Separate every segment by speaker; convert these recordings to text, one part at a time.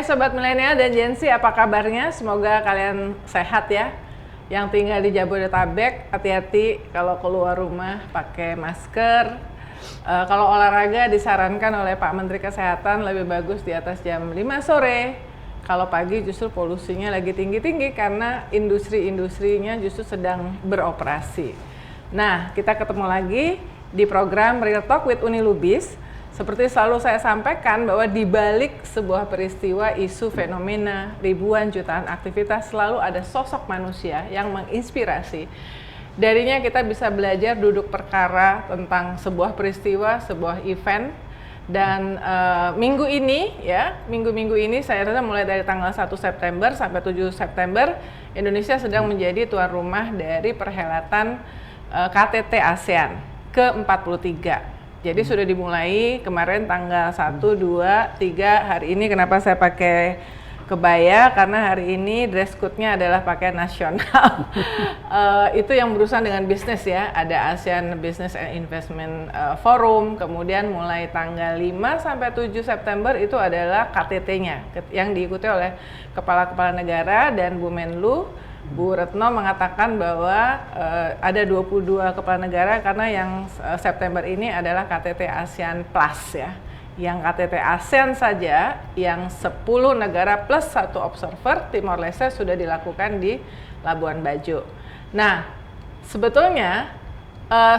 Speaker 1: Sobat Milenial dan Gen Z, apa kabarnya? Semoga kalian sehat ya. Yang tinggal di Jabodetabek, hati-hati kalau keluar rumah pakai masker. Kalau olahraga disarankan oleh Pak Menteri Kesehatan lebih bagus di atas jam 5 sore. Kalau pagi justru polusinya lagi tinggi-tinggi karena industri-industrinya justru sedang beroperasi. Nah, kita ketemu lagi di program Real Talk with Uni Lubis. Seperti selalu saya sampaikan bahwa di balik sebuah peristiwa, isu, fenomena, ribuan jutaan aktivitas selalu ada sosok manusia yang menginspirasi. Darinya kita bisa belajar duduk perkara tentang sebuah peristiwa, sebuah event. Dan minggu ini saya rasa mulai dari tanggal 1 September sampai 7 September, Indonesia sedang menjadi tuan rumah dari perhelatan KTT ASEAN ke-43. Jadi sudah dimulai kemarin tanggal 1, 2, 3, hari ini kenapa saya pakai kebaya, karena hari ini dress code-nya adalah pakaian nasional. Itu yang berurusan dengan bisnis ya, ada ASEAN Business and Investment Forum, kemudian mulai tanggal 5 sampai 7 September itu adalah KTT-nya yang diikuti oleh kepala-kepala negara dan Bu Menlu. Bu Retno mengatakan bahwa ada 22 kepala negara karena yang September ini adalah KTT ASEAN Plus ya. Yang KTT ASEAN saja yang 10 negara plus 1 observer Timor Leste sudah dilakukan di Labuan Bajo. Nah, sebetulnya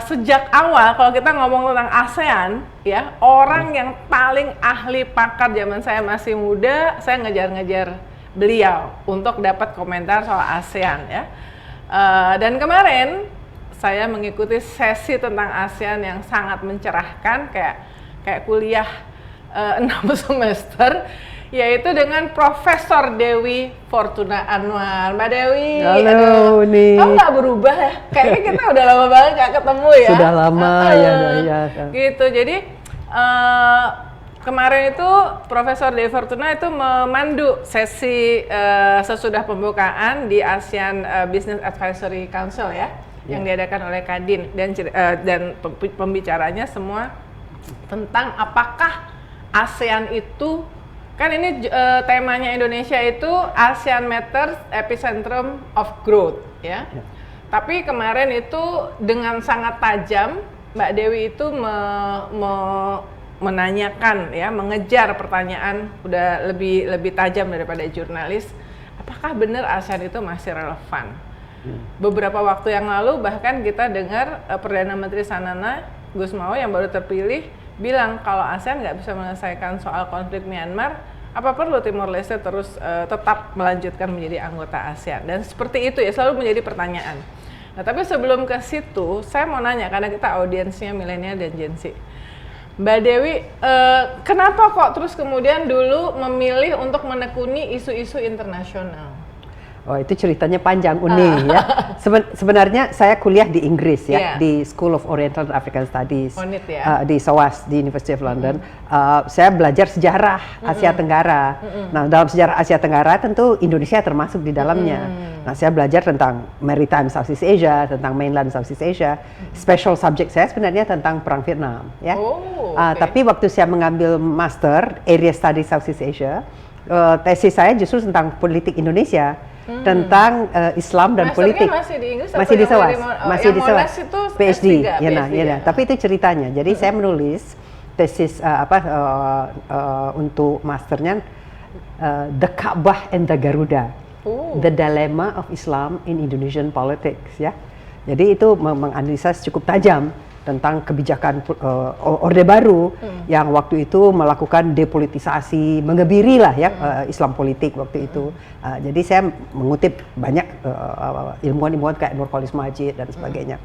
Speaker 1: sejak awal kalau kita ngomong tentang ASEAN ya, orang yang paling ahli pakar zaman saya masih muda, saya ngejar-ngejar beliau untuk dapat komentar soal ASEAN ya. Dan kemarin saya mengikuti sesi tentang ASEAN yang sangat mencerahkan, kayak kuliah 6 semester, yaitu dengan Profesor Dewi Fortuna Anwar. Mbak Dewi,
Speaker 2: halo nih.
Speaker 1: Kamu nggak berubah ya? Kayaknya kita udah lama banget nggak ketemu ya.
Speaker 2: Sudah lama ya.
Speaker 1: Gitu, jadi kemarin itu Profesor Dewi Fortuna itu memandu sesi sesudah pembukaan di ASEAN Business Advisory Council ya, yang diadakan oleh Kadin, dan pembicaranya semua tentang apakah ASEAN itu, kan ini temanya Indonesia itu ASEAN Matters Epicentrum of Growth ya. Tapi kemarin itu dengan sangat tajam Mbak Dewi itu menanyakan ya, mengejar pertanyaan udah lebih tajam daripada jurnalis, apakah benar ASEAN itu masih relevan? Beberapa waktu yang lalu bahkan kita dengar Perdana Menteri Sanana Gusmao yang baru terpilih bilang kalau ASEAN nggak bisa menyelesaikan soal konflik Myanmar, apa perlu Timor Leste terus tetap melanjutkan menjadi anggota ASEAN? Dan seperti itu ya, selalu menjadi pertanyaan. Nah, tapi sebelum ke situ, saya mau nanya karena kita audiensnya milenial dan Gen Z. Mbak Dewi, kenapa kok terus kemudian dulu memilih untuk menekuni isu-isu internasional?
Speaker 2: Oh, itu ceritanya panjang, Uni ya. Sebenarnya saya kuliah di Inggris ya, di School of Oriental and African Studies, di SOAS di University of London. Saya belajar sejarah Asia Tenggara. Nah, dalam sejarah Asia Tenggara tentu Indonesia termasuk di dalamnya. Nah, saya belajar tentang Maritime Southeast Asia, tentang Mainland Southeast Asia. Special subject saya sebenarnya tentang Perang Vietnam ya. Tapi waktu saya mengambil Master Area Studies Southeast Asia, tesis saya justru tentang politik Indonesia. Tentang Islam dan politik.
Speaker 1: Masih di Inggris?
Speaker 2: Masih di SOAS. Masih di SOAS. PhD. Ya. Tapi itu ceritanya. Jadi saya menulis tesis untuk masternya The Ka'bah and the Garuda. The Dilemma of Islam in Indonesian Politics ya. Jadi itu menganalisa cukup tajam tentang kebijakan Orde Baru yang waktu itu melakukan depolitisasi, mengebiri lah ya Islam politik waktu itu. Jadi saya mengutip banyak ilmuwan-ilmuwan kayak Nurcholish Madjid dan sebagainya.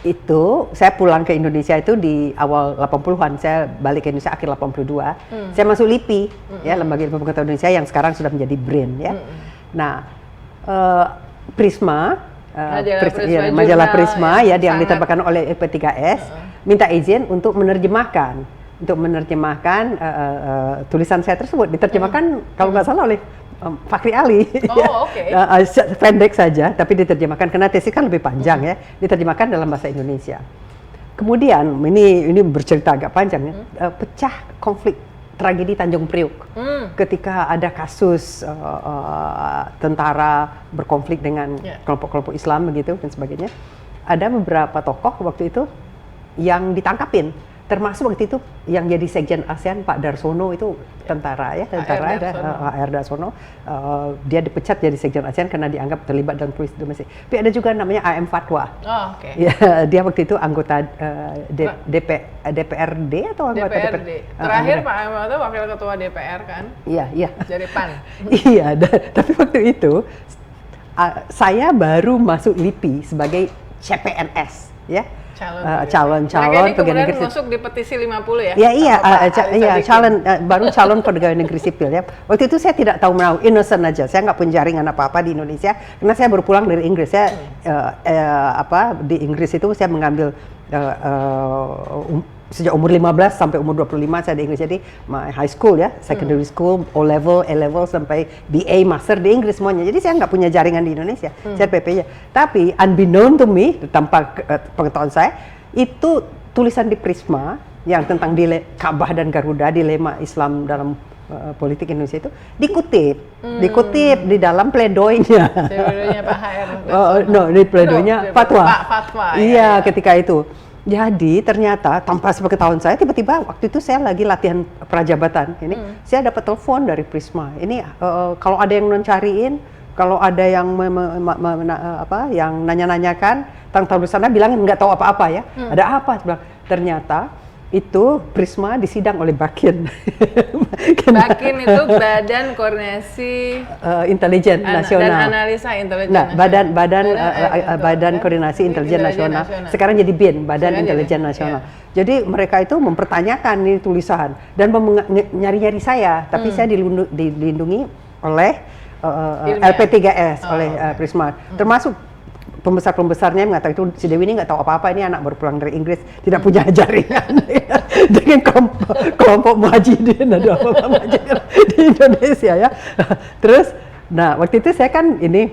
Speaker 2: Itu saya pulang ke Indonesia itu di awal 80-an, saya balik ke Indonesia akhir 82. Saya masuk LIPI ya, Lembaga Ilmu Pengetahuan Indonesia yang sekarang sudah menjadi BRIN ya. Nah, Prisma majalah Prisma ya yang diterbitkan oleh P3S minta izin untuk menerjemahkan tulisan saya tersebut, diterjemahkan kalau nggak salah oleh Fakri Ali. Pendek saja tapi diterjemahkan karena tesis kan lebih panjang ya, diterjemahkan dalam bahasa Indonesia. Kemudian ini bercerita agak panjang ya, pecah konflik tragedi Tanjung Priuk. Ketika ada kasus tentara berkonflik dengan kelompok-kelompok Islam begitu dan sebagainya, ada beberapa tokoh waktu itu yang ditangkapin. Termasuk waktu itu yang jadi Sekjen ASEAN Pak Darsono itu tentara ya, tentara HR Darsono. Dia dipecat jadi Sekjen ASEAN karena dianggap terlibat dalam krisis domestik. Tapi ada juga namanya AM Fatwa.
Speaker 1: Oh, oke.
Speaker 2: Ya, dia waktu itu anggota DPRD atau anggota
Speaker 1: DPRD. Terakhir Pak AM Fatwa wakil ketua DPR kan?
Speaker 2: Iya, iya.
Speaker 1: Dari PAN.
Speaker 2: Iya, tapi waktu itu saya baru masuk LIPI sebagai CPNS ya. Calon
Speaker 1: pegawai negeri masuk di petisi 50 ya?
Speaker 2: Iya, baru calon pegawai negeri sipil ya. Waktu itu saya tidak tahu menau, innocent aja. Saya nggak punya jaringan apa-apa di Indonesia karena saya baru pulang dari Inggris. Saya di Inggris itu saya mengambil sejak umur 15 sampai umur 25 saya di Inggris. Jadi my high school ya, secondary school, O level, A level sampai BA, master di Inggris semuanya. Jadi saya nggak punya jaringan di Indonesia. Saya PP-nya. Tapi unbeknown to me, tanpa pengetahuan saya, itu tulisan di Prisma yang tentang Ka'bah dan Garuda, dilema Islam dalam politik Indonesia itu dikutip di dalam pledoinya.
Speaker 1: Pledoinya Pak HR.
Speaker 2: Di pledoinya Fatwa.
Speaker 1: Pak Fatwa.
Speaker 2: Iya, ketika itu. Jadi ternyata tanpa sepengetahuan saya, tiba-tiba waktu itu saya lagi latihan prajabatan ini, saya dapat telepon dari Prisma. Ini kalau ada yang mencariin, kalau ada yang yang nanya-nanyakan tentang sana, bilangin nggak tahu apa-apa ya. Ada apa? Ternyata itu Prisma disidang oleh Bakin.
Speaker 1: Bakin itu Badan Koordinasi
Speaker 2: Intelijen Nasional
Speaker 1: dan Analisa Intelijen.
Speaker 2: Nah, Badan Koordinasi Intelijen Nasional. Sekarang jadi BIN, Badan Intelijen Nasional. Jadi mereka itu mempertanyakan ini tulisan dan nyari-nyari saya, tapi saya dilindungi oleh LP3S oleh Prisma. Termasuk pembesar-pembesarnya mengatakan itu si Dewi ini nggak tahu apa-apa, ini anak baru pulang dari Inggris, tidak punya jaringan dengan kelompok muhajirin ada apa-apa muhajirin di Indonesia ya. Terus, nah waktu itu saya kan ini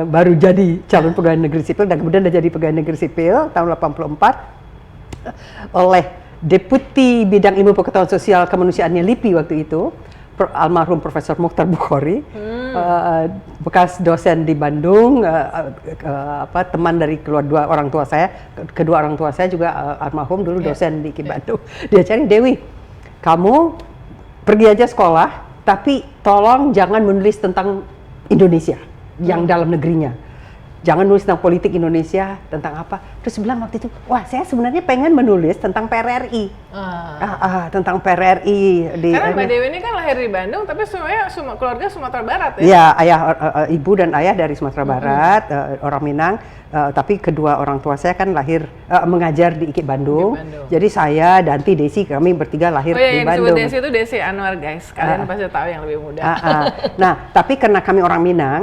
Speaker 2: baru jadi calon pegawai negeri sipil dan kemudian udah jadi pegawai negeri sipil tahun 84 oleh Deputi Bidang Ilmu Pengetahuan Sosial Kemanusiaannya LIPI waktu itu, almarhum Profesor Mukhtar Bukhari, bekas dosen di Bandung, teman dari kedua orang tua saya juga almarhum dulu dosen di Bandung. Dia cari, Dewi, kamu pergi aja sekolah, tapi tolong jangan menulis tentang Indonesia yang dalam negerinya. Jangan nulis tentang politik Indonesia, tentang apa. Terus bilang waktu itu, wah saya sebenarnya pengen menulis tentang PRRI. Tentang PRRI.
Speaker 1: Karena Mbak Dewi ini kan lahir di Bandung, tapi semuanya keluarga Sumatera Barat ya?
Speaker 2: Iya, ibu dan ayah dari Sumatera Barat, orang Minang. Tapi kedua orang tua saya kan lahir, mengajar di IKIP Bandung. Jadi saya, Danti, Desi, kami bertiga lahir di Bandung.
Speaker 1: Yang disebut Desi itu Desi Anwar guys, kalian pasti tahu yang lebih muda.
Speaker 2: Nah, tapi karena kami orang Minang,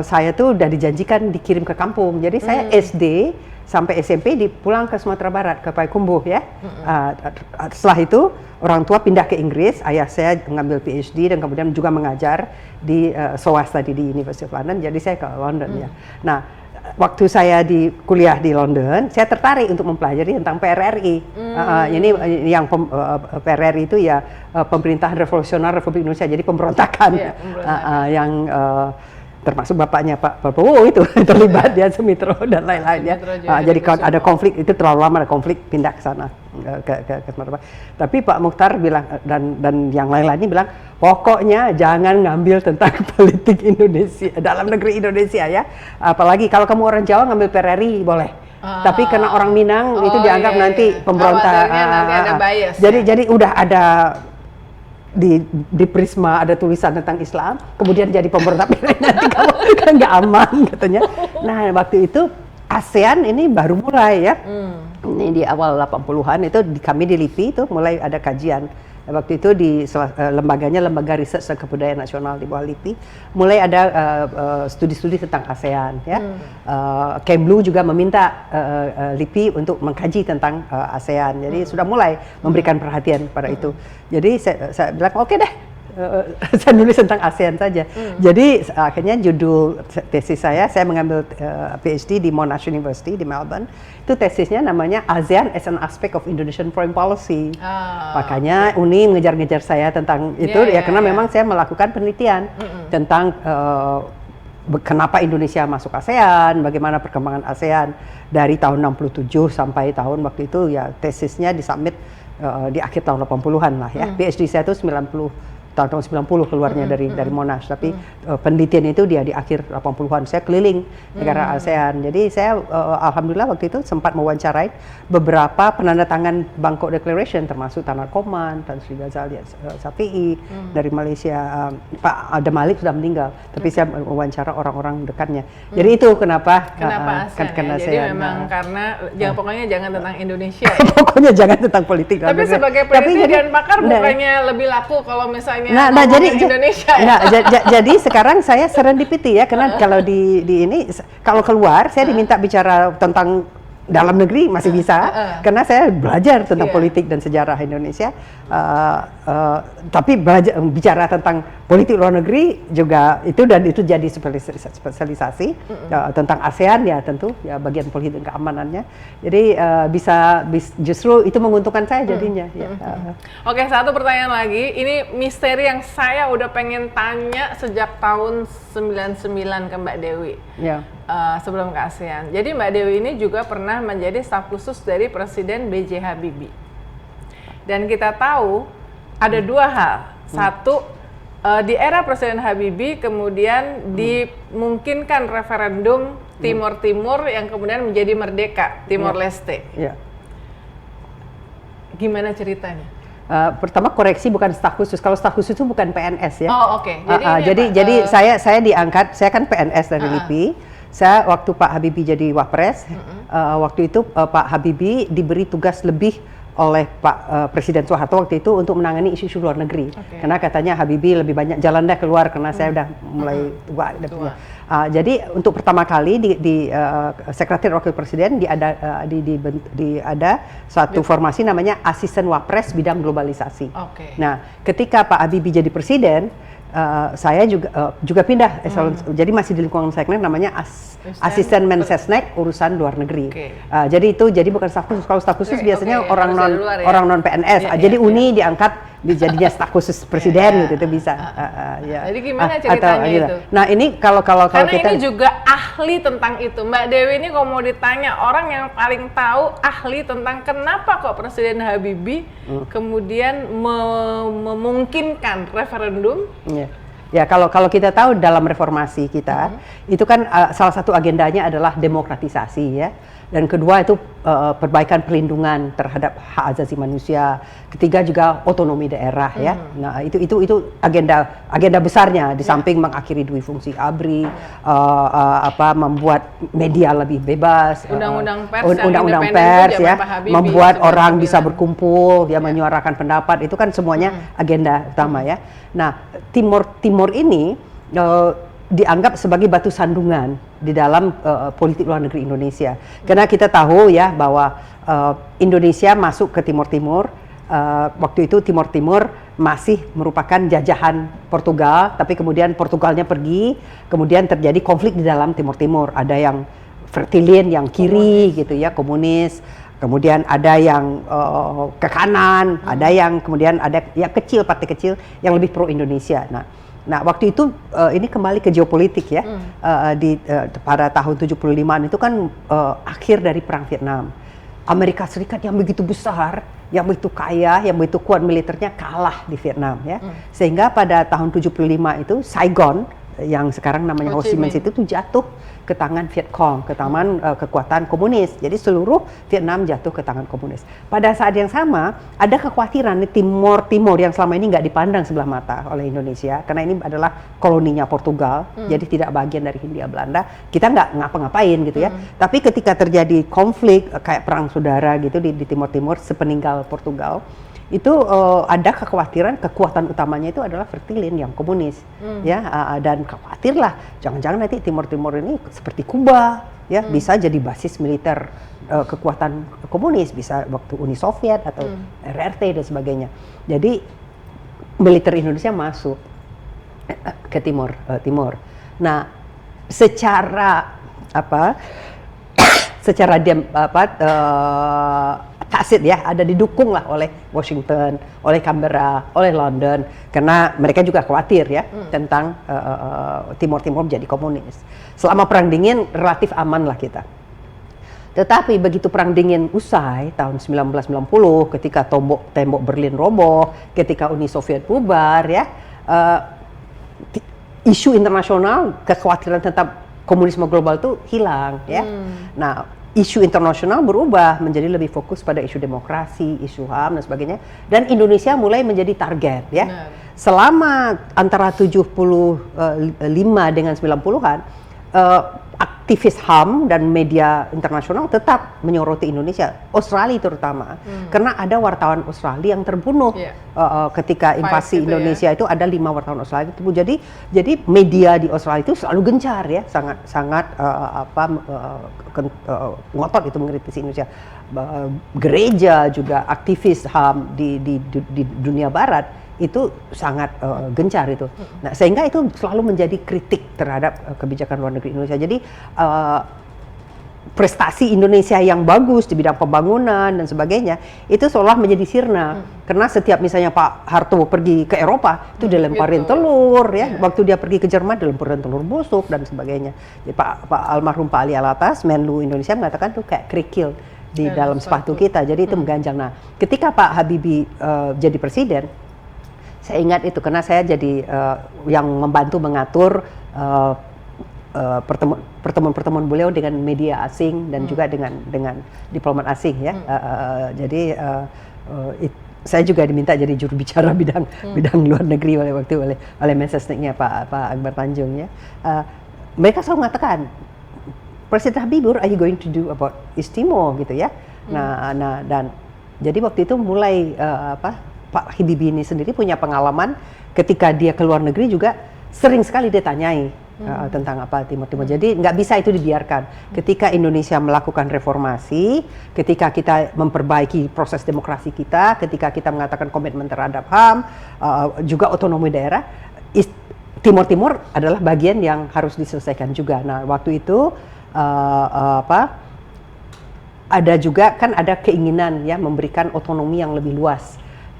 Speaker 2: saya tuh udah dijanjikan dikirim ke kampung. Jadi saya SD sampai SMP pulang ke Sumatera Barat, ke Payakumbuh ya. Setelah itu orang tua pindah ke Inggris, ayah saya mengambil PhD dan kemudian juga mengajar di SOAS tadi di University of London. Jadi saya ke London ya. Nah, waktu saya di kuliah di London, saya tertarik untuk mempelajari tentang PRRI. Ini yang PRRI itu ya Pemerintahan Revolusioner Republik Indonesia, jadi pemberontakan yang termasuk bapaknya Pak Prabowo itu terlibat ya, Sumitro dan lain-lain ya. Jadi kalau ada konflik itu terlalu lama, ada konflik pindah ke sana ke Sumatera. Tapi Pak Mukhtar bilang dan yang lain-lainnya bilang pokoknya jangan ngambil tentang politik Indonesia, dalam negeri Indonesia ya. Apalagi kalau kamu orang Jawa ngambil PRRI boleh. Tapi karena orang Minang itu dianggap nanti pemberontak.
Speaker 1: Nanti ada bias.
Speaker 2: Jadi udah ada di Prisma ada tulisan tentang Islam, kemudian jadi pemberontak, nanti kamu kan nggak aman katanya. Nah waktu itu ASEAN ini baru mulai ya, ini di awal 80-an itu kami di LIPI itu mulai ada kajian. Waktu itu di lembaganya Lembaga Riset dan Kebudayaan Nasional di bawah LIPI mulai ada studi-studi tentang ASEAN ya. Kemlu juga meminta LIPI untuk mengkaji tentang ASEAN. Jadi sudah mulai memberikan perhatian pada itu. Jadi saya bilang oke deh, saya nulis tentang ASEAN saja. Jadi akhirnya judul tesis saya mengambil PhD di Monash University di Melbourne. Itu tesisnya namanya ASEAN as an Aspect of Indonesian Foreign Policy. Makanya Uni mengejar-ngejar saya tentang itu karena memang saya melakukan penelitian tentang kenapa Indonesia masuk ASEAN, bagaimana perkembangan ASEAN dari tahun 67 sampai tahun waktu itu ya tesisnya disubmit di akhir tahun 80-an lah ya. PhD saya itu tahun 90 keluarnya dari Monash, tapi penelitian itu dia di akhir 80-an. Saya keliling negara ASEAN. Jadi saya alhamdulillah waktu itu sempat mewawancarai beberapa penandatangan Bangkok Declaration termasuk Tan Narkoman, Tan Sri Ghazali Shafi'i dari Malaysia. Pak Adam Malik sudah meninggal, tapi saya mewawancara orang-orang dekatnya. Jadi itu kenapa
Speaker 1: ASEAN
Speaker 2: karena
Speaker 1: ya?
Speaker 2: saya
Speaker 1: Jadi memang karena pokoknya jangan tentang Indonesia ya.
Speaker 2: Pokoknya jangan tentang politik.
Speaker 1: Tapi sebagai peneliti dan pakar bukannya lebih laku kalau misalnya
Speaker 2: jadi
Speaker 1: Indonesia ya?
Speaker 2: Jadi sekarang saya serendipity ya, karena kalau di ini kalau keluar saya diminta bicara tentang dalam negeri masih bisa, karena saya belajar tentang politik dan sejarah Indonesia. Tapi bicara tentang politik luar negeri juga itu, dan itu jadi spesialisasi tentang ASEAN ya, tentu ya bagian politik keamanannya. Jadi justru itu menguntungkan saya jadinya.
Speaker 1: Oke, satu pertanyaan lagi. Ini misteri yang saya udah pengen tanya sejak tahun 99 ke Mbak Dewi. Sebelum ke ASEAN. Jadi Mbak Dewi ini juga pernah menjadi staf khusus dari Presiden B.J. Habibie. Dan kita tahu ada dua hal. Satu, di era Presiden Habibie kemudian dimungkinkan referendum Timor Timur yang kemudian menjadi merdeka, Timor Leste. Gimana ceritanya?
Speaker 2: Pertama koreksi, bukan staf khusus. Kalau staf khusus itu bukan PNS ya.
Speaker 1: Oh oke.
Speaker 2: Jadi saya diangkat, saya kan PNS dari LIPI. Saya waktu Pak Habibie jadi Wapres, waktu itu Pak Habibie diberi tugas lebih oleh Pak Presiden Soeharto waktu itu untuk menangani isu-isu luar negeri. Karena katanya Habibie lebih banyak jalan dah keluar karena saya udah mulai tua. Jadi untuk pertama kali di Sekretariat Wakil Presiden ada suatu formasi namanya Asisten Wapres Bidang Globalisasi. Nah, ketika Pak Habibie jadi Presiden, saya juga pindah jadi masih di lingkungan Seknek, namanya Asisten Mensesnek urusan luar negeri. Jadi bukan staf khusus. Kalau staf khusus biasanya orang non PNS. Jadi Uni diangkat jadinya staf khusus presiden gitu, itu bisa.
Speaker 1: Jadi gimana ceritanya itu?
Speaker 2: Nah ini kalau
Speaker 1: karena
Speaker 2: kita
Speaker 1: ini juga ahli tentang itu. Mbak Dewi ini kalau mau ditanya orang yang paling tahu, ahli tentang kenapa kok Presiden Habibie kemudian memungkinkan referendum.
Speaker 2: Ya kalau kita tahu dalam reformasi kita itu kan salah satu agendanya adalah demokratisasi ya, dan kedua itu perbaikan perlindungan terhadap hak asasi manusia, ketiga juga otonomi daerah ya. Nah itu agenda besarnya di samping mengakhiri dui fungsi ABRI, membuat media lebih bebas,
Speaker 1: undang-undang
Speaker 2: pers ya, membuat orang bisa berkumpul ya, menyuarakan pendapat, itu kan semuanya agenda utama ya. Nah Timor ini dianggap sebagai batu sandungan di dalam politik luar negeri Indonesia, karena kita tahu ya bahwa Indonesia masuk ke Timor Timur, waktu itu Timor Timur masih merupakan jajahan Portugal, tapi kemudian Portugalnya pergi, kemudian terjadi konflik di dalam Timor Timur. Ada yang Fertilien yang kiri gitu ya, komunis, kemudian ada yang ke kanan, ada yang kemudian ada yang kecil, partai kecil yang lebih pro Indonesia. Nah waktu itu ini kembali ke geopolitik ya, pada tahun 75-an itu kan akhir dari perang Vietnam. Amerika Serikat yang begitu besar, yang begitu kaya, yang begitu kuat militernya kalah di Vietnam ya. Sehingga pada tahun 75 itu Saigon yang sekarang namanya Ho Chi Minh itu jatuh ke tangan Vietcong, ke tangan kekuatan komunis. Jadi seluruh Vietnam jatuh ke tangan komunis. Pada saat yang sama ada kekhawatiran di Timor yang selama ini nggak dipandang sebelah mata oleh Indonesia, karena ini adalah koloninya Portugal, jadi tidak bagian dari Hindia Belanda. Kita nggak ngapa-ngapain gitu ya. Tapi ketika terjadi konflik kayak perang saudara gitu di Timor Timur sepeninggal Portugal, itu ada kekhawatiran kekuatan utamanya itu adalah Fertilien yang komunis ya, dan khawatirlah jangan-jangan nanti Timor Timur ini seperti Kuba ya, bisa jadi basis militer kekuatan komunis, bisa waktu Uni Soviet atau RRT dan sebagainya. Jadi militer Indonesia masuk ke Timur. Nah, secara taksit ya, ada didukung lah oleh Washington, oleh Canberra, oleh London, karena mereka juga khawatir ya tentang Timur jadi komunis. Selama Perang Dingin relatif aman lah kita. Tetapi begitu Perang Dingin usai tahun 1990, ketika tembok Berlin roboh, ketika Uni Soviet bubar ya, isu internasional, kekhawatiran tentang komunisme global itu hilang ya. Nah, isu internasional berubah menjadi lebih fokus pada isu demokrasi, isu HAM dan sebagainya, dan Indonesia mulai menjadi target ya. Selama antara 75 dengan 90-an, aktivis HAM dan media internasional tetap menyoroti Indonesia, Australia terutama, karena ada wartawan Australia yang terbunuh ketika invasi Indonesia itu ada 5 wartawan Australia terbunuh. Jadi media di Australia itu selalu gencar ya, sangat ngotot itu mengkritisi Indonesia. Gereja juga aktivis HAM di dunia Barat itu sangat gencar itu. Nah, sehingga itu selalu menjadi kritik terhadap kebijakan luar negeri Indonesia. Jadi prestasi Indonesia yang bagus di bidang pembangunan dan sebagainya itu seolah menjadi sirna. Karena setiap misalnya Pak Harto pergi ke Eropa itu dilemparin telur ya. Waktu dia pergi ke Jerman dilemparin telur busuk dan sebagainya. Jadi Pak almarhum Pak Ali Alatas, Menlu Indonesia mengatakan tuh kayak kerikil di dalam sepatu kita. Jadi itu mengganjal. Nah, ketika Pak Habibie jadi presiden, saya ingat itu karena saya jadi yang membantu mengatur pertemuan beliau dengan media asing dan juga dengan diplomat asing ya. Jadi saya juga diminta jadi juru bicara bidang luar negeri oleh Mensesneknya Pak Akbar Tanjung ya. Mereka selalu mengatakan, Presiden Habibie, what are you going to do about East Timor gitu ya. Nah dan jadi waktu itu mulai Pak Habibie ini sendiri punya pengalaman ketika dia ke luar negeri juga sering sekali dia tanyai tentang Timur. Jadi nggak bisa itu dibiarkan. Ketika Indonesia melakukan reformasi, ketika kita memperbaiki proses demokrasi kita, ketika kita mengatakan komitmen terhadap HAM, juga otonomi daerah, Timur adalah bagian yang harus diselesaikan juga. Nah, waktu itu ada juga kan ada keinginan ya memberikan otonomi yang lebih luas.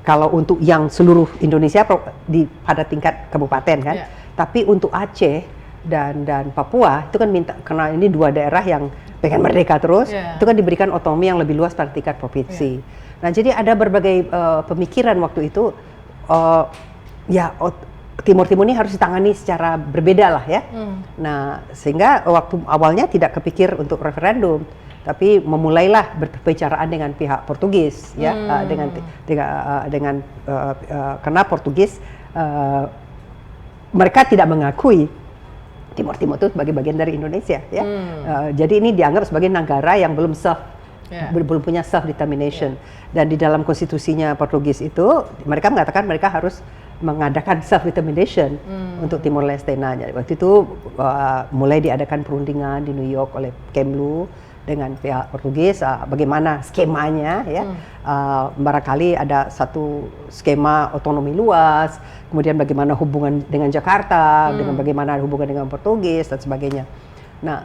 Speaker 2: Kalau untuk yang seluruh Indonesia pada tingkat kabupaten kan, tapi untuk Aceh dan Papua itu kan minta, karena ini dua daerah yang pengen merdeka terus, itu kan diberikan otonomi yang lebih luas pada tingkat provinsi. Nah, jadi ada berbagai pemikiran waktu itu, Timur ini harus ditangani secara berbeda lah ya. Nah, sehingga waktu awalnya tidak kepikir untuk referendum, tapi memulailah berbicaraan dengan pihak Portugis ya, karena Portugis mereka tidak mengakui Timur itu sebagai bagian dari Indonesia ya. Jadi ini dianggap sebagai negara yang belum punya self determination. Dan di dalam konstitusinya Portugis itu mereka mengatakan mereka harus mengadakan self determination untuk Timor Leste. Nah, waktu itu mulai diadakan perundingan di New York oleh Kemlu dengan pihak Portugis, bagaimana skemanya ya, barangkali ada satu skema otonomi luas, kemudian bagaimana hubungan dengan Jakarta, dengan bagaimana hubungan dengan Portugis dan sebagainya. Nah,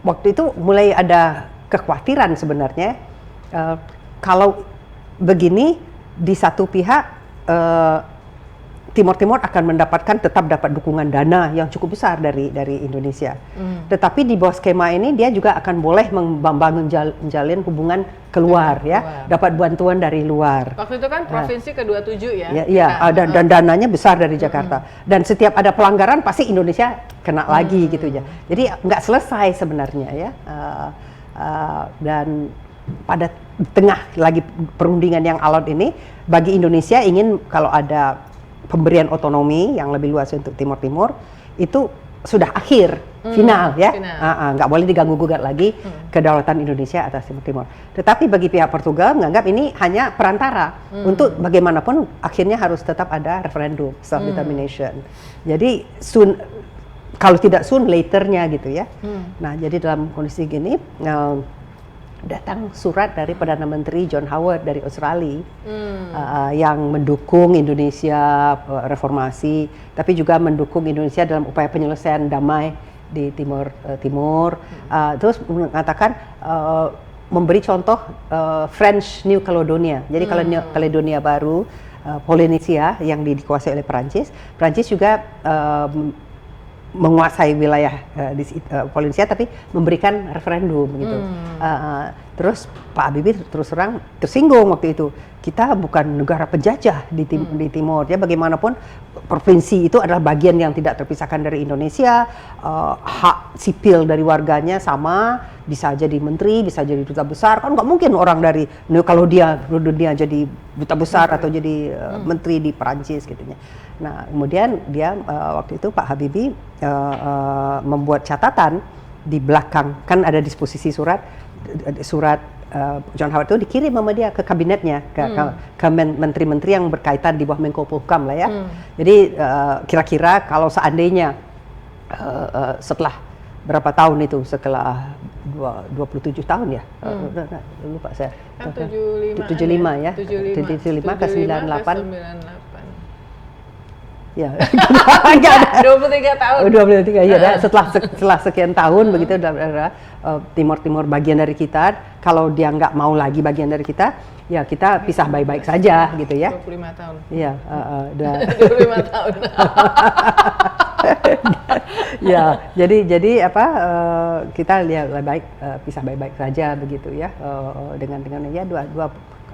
Speaker 2: waktu itu mulai ada kekhawatiran sebenarnya, kalau begini di satu pihak Timur Akan tetap dapat dukungan dana yang cukup besar dari Indonesia. Tetapi di bawah skema ini dia juga akan boleh membangun menjalin hubungan keluar ya, dapat bantuan dari luar.
Speaker 1: Waktu itu kan provinsi ke-27 ya.
Speaker 2: Iya, dan dananya besar dari Jakarta. Dan setiap ada pelanggaran pasti Indonesia kena lagi gitu ya. Jadi nggak selesai sebenarnya ya. Dan pada tengah lagi perundingan yang alot ini, bagi Indonesia ingin kalau ada pemberian otonomi yang lebih luas untuk Timur itu sudah akhir, final ya, nggak boleh diganggu-gugat lagi kedaulatan Indonesia atas Timur. Tetapi bagi pihak Portugal menganggap ini hanya perantara untuk bagaimanapun akhirnya harus tetap ada referendum self determination. Jadi kalau tidak soon laternya gitu ya. Nah, jadi dalam kondisi gini datang surat dari Perdana Menteri John Howard dari Australia yang mendukung Indonesia reformasi, tapi juga mendukung Indonesia dalam upaya penyelesaian damai di Timur. Terus mengatakan memberi contoh French New Caledonia. Jadi kalau New Caledonia baru, Polynesia yang dikuasai oleh Perancis juga menguasai wilayah Polynesia, tapi memberikan referendum gitu. Terus Pak Habibie terus terang tersinggung waktu itu. Kita bukan negara penjajah di Timur. Ya, bagaimanapun provinsi itu adalah bagian yang tidak terpisahkan dari Indonesia. Hak sipil dari warganya sama, bisa jadi menteri, bisa jadi duta besar. Kan nggak mungkin orang dari kalau dia jadi duta besar atau jadi menteri di Perancis gitunya. Nah, kemudian dia waktu itu Pak Habibie membuat catatan di belakang, kan ada disposisi surat John Howard itu dikirim sama dia ke kabinetnya, ke menteri-menteri yang berkaitan di bawah Menko Polhukam lah ya. Jadi kira-kira kalau seandainya setelah berapa tahun itu, setelah 27 tahun ya, lupa saya.
Speaker 1: Kan 75
Speaker 2: ya, 75 ke 98. Ya,
Speaker 1: 23 tahun.
Speaker 2: 23 ya. Setelah sekian tahun begitu, Timur bagian dari kita. Kalau dia nggak mau lagi bagian dari kita, ya kita pisah baik-baik saja gitu ya.
Speaker 1: 25 tahun.
Speaker 2: Iya,
Speaker 1: 25 tahun.
Speaker 2: Ya, jadi apa? Kita lihat baik pisah baik-baik saja begitu ya. Dengan ya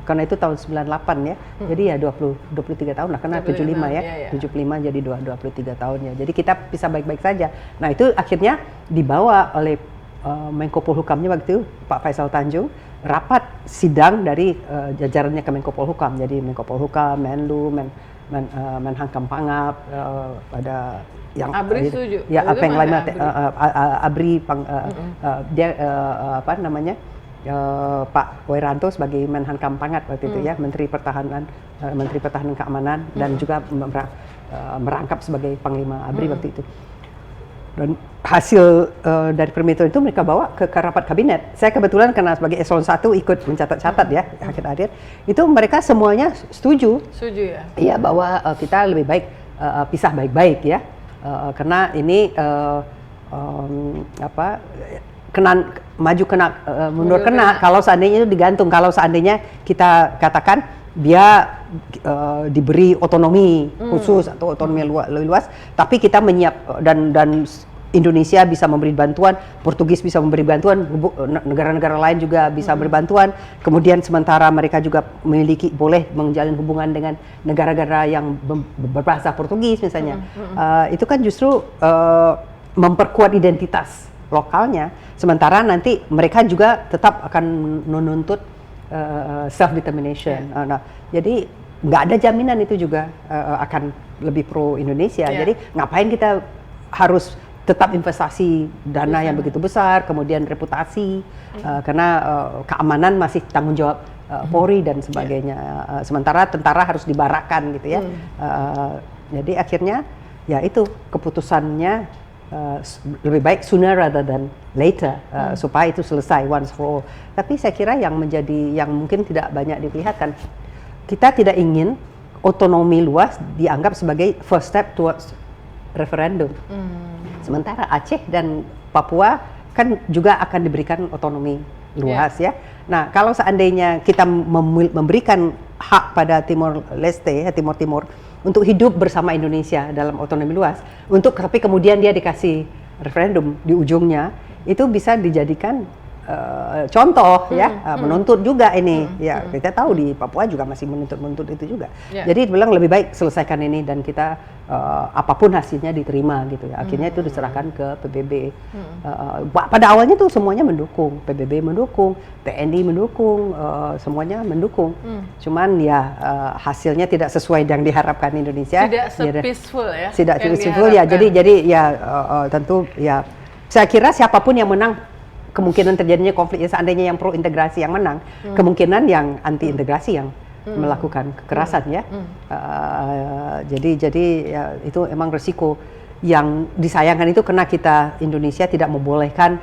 Speaker 2: karena itu tahun 98 ya, jadi ya 23 tahun lah, karena 75 ya, 75 jadi 23 tahun ya, jadi kita bisa baik-baik saja. Nah itu akhirnya dibawa oleh Menko Polhukamnya waktu itu, Pak Faisal Tanjung, rapat sidang dari jajarannya ke Menko Polhukam, jadi Menko Polhukam, Menlu, Menhankam Pangap, ada yang
Speaker 1: Abri setuju.
Speaker 2: Ya, apa yang lainnya, Abri, dia apa namanya? Pak Wiranto sebagai Menhankam Pangap waktu itu ya, Menteri Pertahanan Keamanan, dan juga merangkap sebagai Panglima ABRI waktu itu. Dan hasil dari permintaan itu mereka bawa ke rapat kabinet. Saya kebetulan karena sebagai eselon 1 ikut mencatat-catat ya, akhir-akhir itu mereka semuanya setuju.
Speaker 1: Setuju ya? Iya,
Speaker 2: bahwa kita lebih baik pisah baik-baik ya, karena ini mundur kena kalau seandainya itu digantung. Kalau seandainya kita katakan dia diberi otonomi khusus atau otonomi lebih luas, tapi kita dan Indonesia bisa memberi bantuan, Portugis bisa memberi bantuan, negara-negara lain juga bisa memberi bantuan. Kemudian sementara mereka juga boleh menjalin hubungan dengan negara-negara yang berbahasa Portugis misalnya. Itu kan justru memperkuat identitas lokalnya, sementara nanti mereka juga tetap akan menuntut self determination. Nah, jadi nggak ada jaminan itu juga akan lebih pro Indonesia. Jadi ngapain kita harus tetap investasi dana yang begitu besar, kemudian reputasi, karena keamanan masih tanggung jawab Polri dan sebagainya. Sementara tentara harus dibarakkan gitu ya. Jadi akhirnya ya itu keputusannya. Lebih baik sooner rather than later, supaya itu selesai once for all. Tapi saya kira yang mungkin tidak banyak diperlihatkan, kita tidak ingin otonomi luas dianggap sebagai first step towards referendum. Sementara Aceh dan Papua kan juga akan diberikan otonomi luas ya. Nah, kalau seandainya kita memberikan hak pada Timor Leste, Timur untuk hidup bersama Indonesia dalam otonomi luas, tapi kemudian dia dikasih referendum di ujungnya, itu bisa dijadikan contoh ya, menuntut juga ini. Ya, kita tahu di Papua juga masih menuntut itu juga. Jadi bilang lebih baik selesaikan ini dan kita apapun hasilnya diterima gitu ya. Akhirnya itu diserahkan ke PBB. Pada awalnya tuh semuanya mendukung, PBB mendukung, TNI mendukung, semuanya mendukung. Cuman ya hasilnya tidak sesuai yang diharapkan Indonesia.
Speaker 1: Tidak peaceful ya.
Speaker 2: Tidak peaceful ya. Jadi ya tentu ya saya kira siapapun yang menang, kemungkinan terjadinya konflik, seandainya yang pro integrasi yang menang, kemungkinan yang anti integrasi yang melakukan kekerasan ya. Jadi ya, itu emang resiko yang disayangkan itu, karena kita Indonesia tidak membolehkan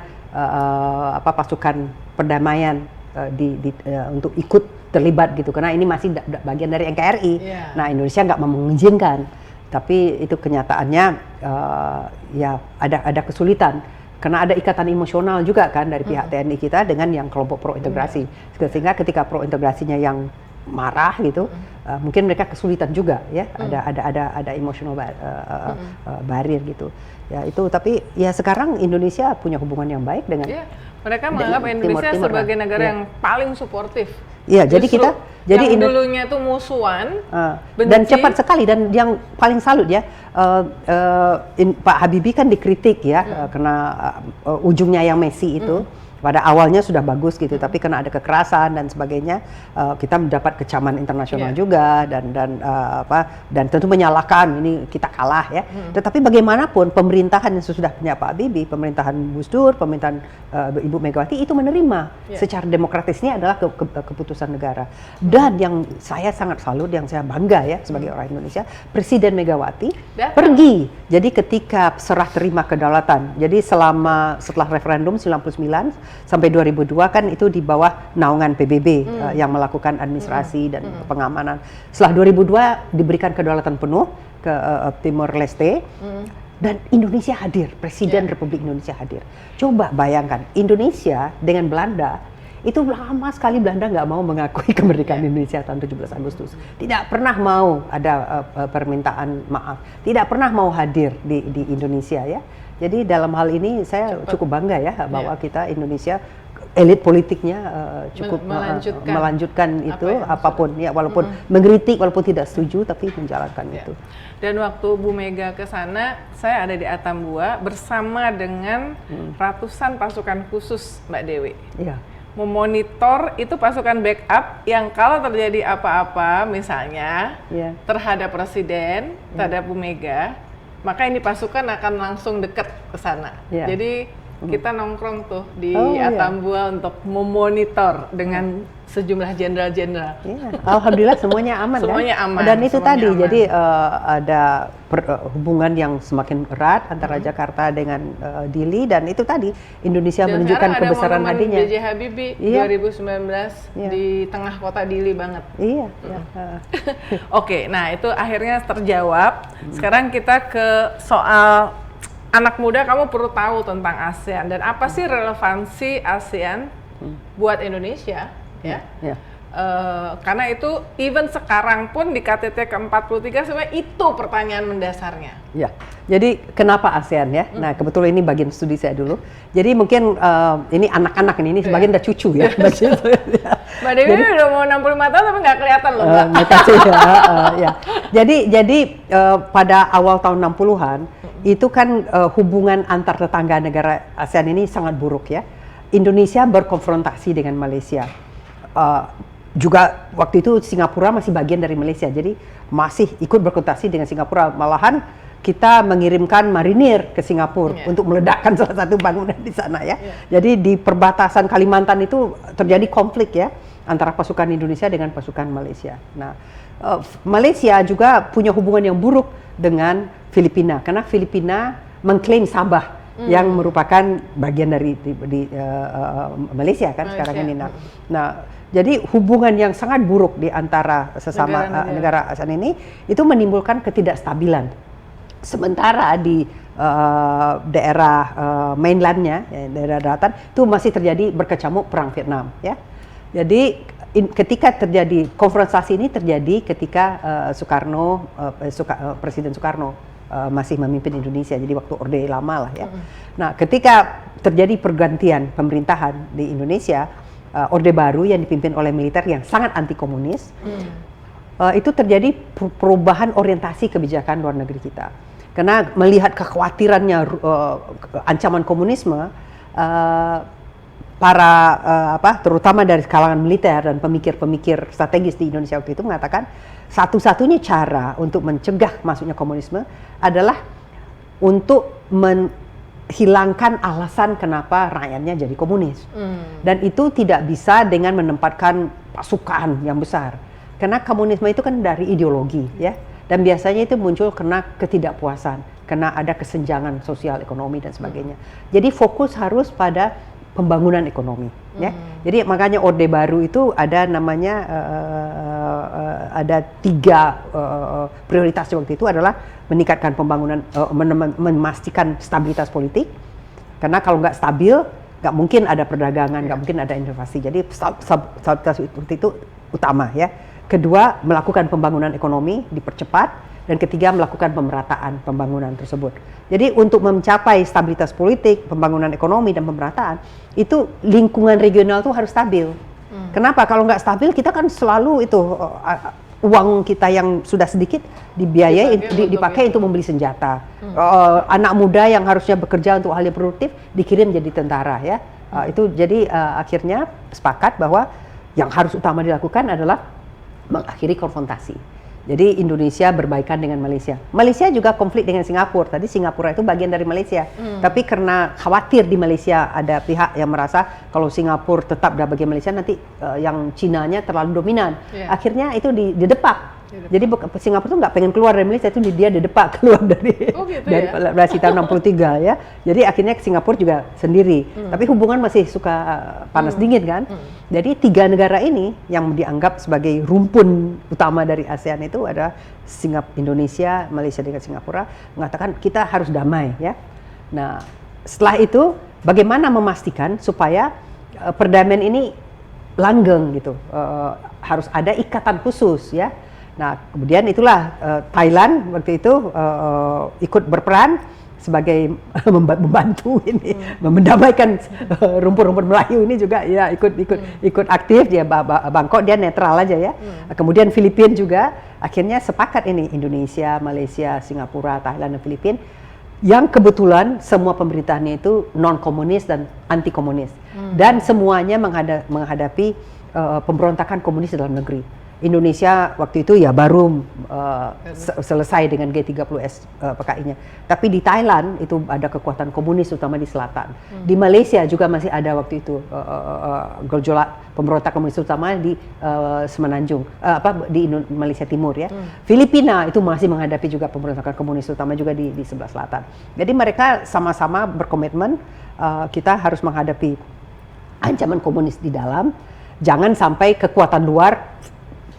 Speaker 2: pasukan perdamaian untuk ikut terlibat gitu, karena ini masih bagian dari NKRI. Nah, Indonesia nggak mau mengizinkan, tapi itu kenyataannya ya ada kesulitan karena ada ikatan emosional juga kan dari pihak TNI kita dengan yang kelompok pro integrasi, sehingga ketika pro integrasinya yang marah gitu, mungkin mereka kesulitan juga ya, ada emotional barrier gitu ya. Itu tapi ya sekarang Indonesia punya hubungan yang baik dengan
Speaker 1: mereka menganggap Indonesia sebagai negara yang paling suportif.
Speaker 2: Iya, jadi kita
Speaker 1: yang dulunya tuh musuhan,
Speaker 2: dan cepat sekali, dan yang paling salut ya, Pak Habibie kan dikritik ya karena ujungnya yang Messi itu. Pada awalnya sudah bagus gitu, tapi karena ada kekerasan dan sebagainya, kita mendapat kecaman internasional juga, dan tentu menyalahkan ini kita kalah ya. Tetapi bagaimanapun pemerintahan yang sudah punya Pak Habibie, pemerintahan Gus Dur, pemerintahan Ibu Megawati itu menerima secara demokratis ini adalah keputusan negara. Dan yang saya sangat salut, yang saya bangga ya sebagai orang Indonesia, Presiden Megawati pergi. Jadi ketika serah terima kedaulatan, jadi setelah referendum 99 sampai 2002 kan itu di bawah naungan PBB yang melakukan administrasi dan pengamanan. Setelah 2002 diberikan kedaulatan penuh ke Timor Leste, dan Indonesia hadir, Presiden Republik Indonesia hadir. Coba bayangkan, Indonesia dengan Belanda, itu lama sekali Belanda nggak mau mengakui kemerdekaan Indonesia tahun 17 Agustus. Tidak pernah mau ada permintaan maaf, tidak pernah mau hadir di Indonesia ya. Jadi dalam hal ini saya cukup bangga ya bahwa kita Indonesia, elit politiknya cukup melanjutkan itu apapun ya, walaupun mengkritik, walaupun tidak setuju, tapi menjalankan itu.
Speaker 1: Dan waktu Bu Mega ke sana, saya ada di Atambua bersama dengan ratusan pasukan khusus Mbak Dewi. Memonitor itu pasukan backup yang kalau terjadi apa-apa misalnya terhadap Presiden, terhadap Bu Mega, maka ini pasukan akan langsung dekat ke sana. Jadi kita nongkrong tuh di Atambua untuk memonitor dengan sejumlah jenderal-jenderal.
Speaker 2: Alhamdulillah semuanya aman.
Speaker 1: Semuanya aman.
Speaker 2: Dan itu tadi, jadi ada hubungan yang semakin erat antara Jakarta dengan Dili, dan itu tadi Indonesia dan menunjukkan kebesaran hatinya.
Speaker 1: B.J. Habibie 2019 di tengah kota Dili banget. Oke, nah itu akhirnya terjawab. Sekarang kita ke soal anak muda, kamu perlu tahu tentang ASEAN dan apa sih relevansi ASEAN buat Indonesia ya? Karena itu even sekarang pun di KTT ke-43 sebenarnya itu pertanyaan mendasarnya.
Speaker 2: Jadi kenapa ASEAN ya? Nah kebetulan ini bagian studi saya dulu. Jadi mungkin ini anak-anak ini sebagian udah cucu ya.
Speaker 1: Mbak Dewi jadi, udah mau 65 tahun tapi nggak kelihatan loh Mbak.
Speaker 2: Jadi pada awal tahun 60-an itu kan hubungan antar tetangga negara ASEAN ini sangat buruk ya. Indonesia berkonfrontasi dengan Malaysia. Juga waktu itu Singapura masih bagian dari Malaysia, jadi masih ikut berkonfrontasi dengan Singapura. Malahan kita mengirimkan marinir ke Singapura untuk meledakkan salah satu bangunan di sana ya. Jadi di perbatasan Kalimantan itu terjadi konflik ya antara pasukan Indonesia dengan pasukan Malaysia. Nah, Malaysia juga punya hubungan yang buruk dengan Filipina karena Filipina mengklaim Sabah yang merupakan bagian dari Malaysia kan sekarang ini. Nah, jadi hubungan yang sangat buruk di antara sesama negara ASEAN ini itu menimbulkan ketidakstabilan. Sementara di daerah mainlandnya, daerah daratan itu masih terjadi berkecamuk perang Vietnam ya. Jadi ketika terjadi konfrontasi ini terjadi ketika Presiden Soekarno masih memimpin Indonesia, jadi waktu Orde Lama lah ya. Nah, ketika terjadi pergantian pemerintahan di Indonesia, Orde Baru yang dipimpin oleh militer yang sangat anti komunis, itu terjadi perubahan orientasi kebijakan luar negeri kita. Karena melihat kekhawatirannya ancaman komunisme, terutama dari kalangan militer dan pemikir-pemikir strategis di Indonesia waktu itu mengatakan satu-satunya cara untuk mencegah masuknya komunisme adalah untuk menghilangkan alasan kenapa rakyatnya jadi komunis. Dan itu tidak bisa dengan menempatkan pasukan yang besar. Karena komunisme itu kan dari ideologi ya. dan biasanya itu muncul karena ketidakpuasan, karena ada kesenjangan sosial, ekonomi dan sebagainya. Jadi fokus harus pada pembangunan ekonomi, ya. Jadi makanya Orde Baru itu ada namanya ada 3 prioritas waktu itu adalah meningkatkan pembangunan, memastikan stabilitas politik, karena kalau nggak stabil nggak mungkin ada perdagangan, nggak mungkin ada inovasi. Jadi stabilitas itu utama, ya. Kedua, melakukan pembangunan ekonomi dipercepat, dan ketiga melakukan pemerataan pembangunan tersebut. Jadi untuk mencapai stabilitas politik, pembangunan ekonomi dan pemerataan, itu lingkungan regional tuh harus stabil. Kenapa? Kalau nggak stabil, kita kan selalu itu uang kita yang sudah sedikit dipakai untuk membeli senjata. Anak muda yang harusnya bekerja untuk hal yang produktif dikirim jadi tentara, ya. Itu jadi akhirnya sepakat bahwa yang harus utama dilakukan adalah mengakhiri konfrontasi. Jadi Indonesia berbaikan dengan Malaysia. Malaysia juga konflik dengan Singapura. Tadi Singapura itu bagian dari Malaysia. Tapi karena khawatir di Malaysia ada pihak yang merasa kalau Singapura tetap dari bagian Malaysia nanti yang Cinanya terlalu dominan. Akhirnya itu didepak. Jadi Singapura tuh nggak pengen keluar dari Malaysia, itu dia didepak keluar dari dari tahun 63, ya. Jadi akhirnya Singapura juga sendiri. Tapi hubungan masih suka panas dingin kan. Jadi 3 negara ini yang dianggap sebagai rumpun utama dari ASEAN itu ada Indonesia, Malaysia dengan Singapura, mengatakan kita harus damai, ya. Nah, setelah itu bagaimana memastikan supaya perdamaian ini langgeng gitu. Harus ada ikatan khusus, ya. Nah, kemudian itulah Thailand waktu itu ikut berperan sebagai membantu ini, mendamaikan rumpun-rumpun Melayu ini juga, ya, ikut aktif. Dia Bangkok dia netral aja, ya. Kemudian Filipina juga akhirnya sepakat ini, Indonesia, Malaysia, Singapura, Thailand dan Filipina, yang kebetulan semua pemerintahnya itu non komunis dan anti komunis, dan semuanya menghadapi pemberontakan komunis dalam negeri. Indonesia waktu itu ya baru selesai dengan G30S PKI-nya. Tapi di Thailand itu ada kekuatan komunis utama di selatan. Di Malaysia juga masih ada waktu itu gejolak pemberontak komunis utama di Semenanjung, di Malaysia Timur, ya. Filipina itu masih menghadapi juga pemberontakan komunis utama juga di sebelah selatan. Jadi mereka sama-sama berkomitmen kita harus menghadapi ancaman komunis di dalam. Jangan sampai kekuatan luar,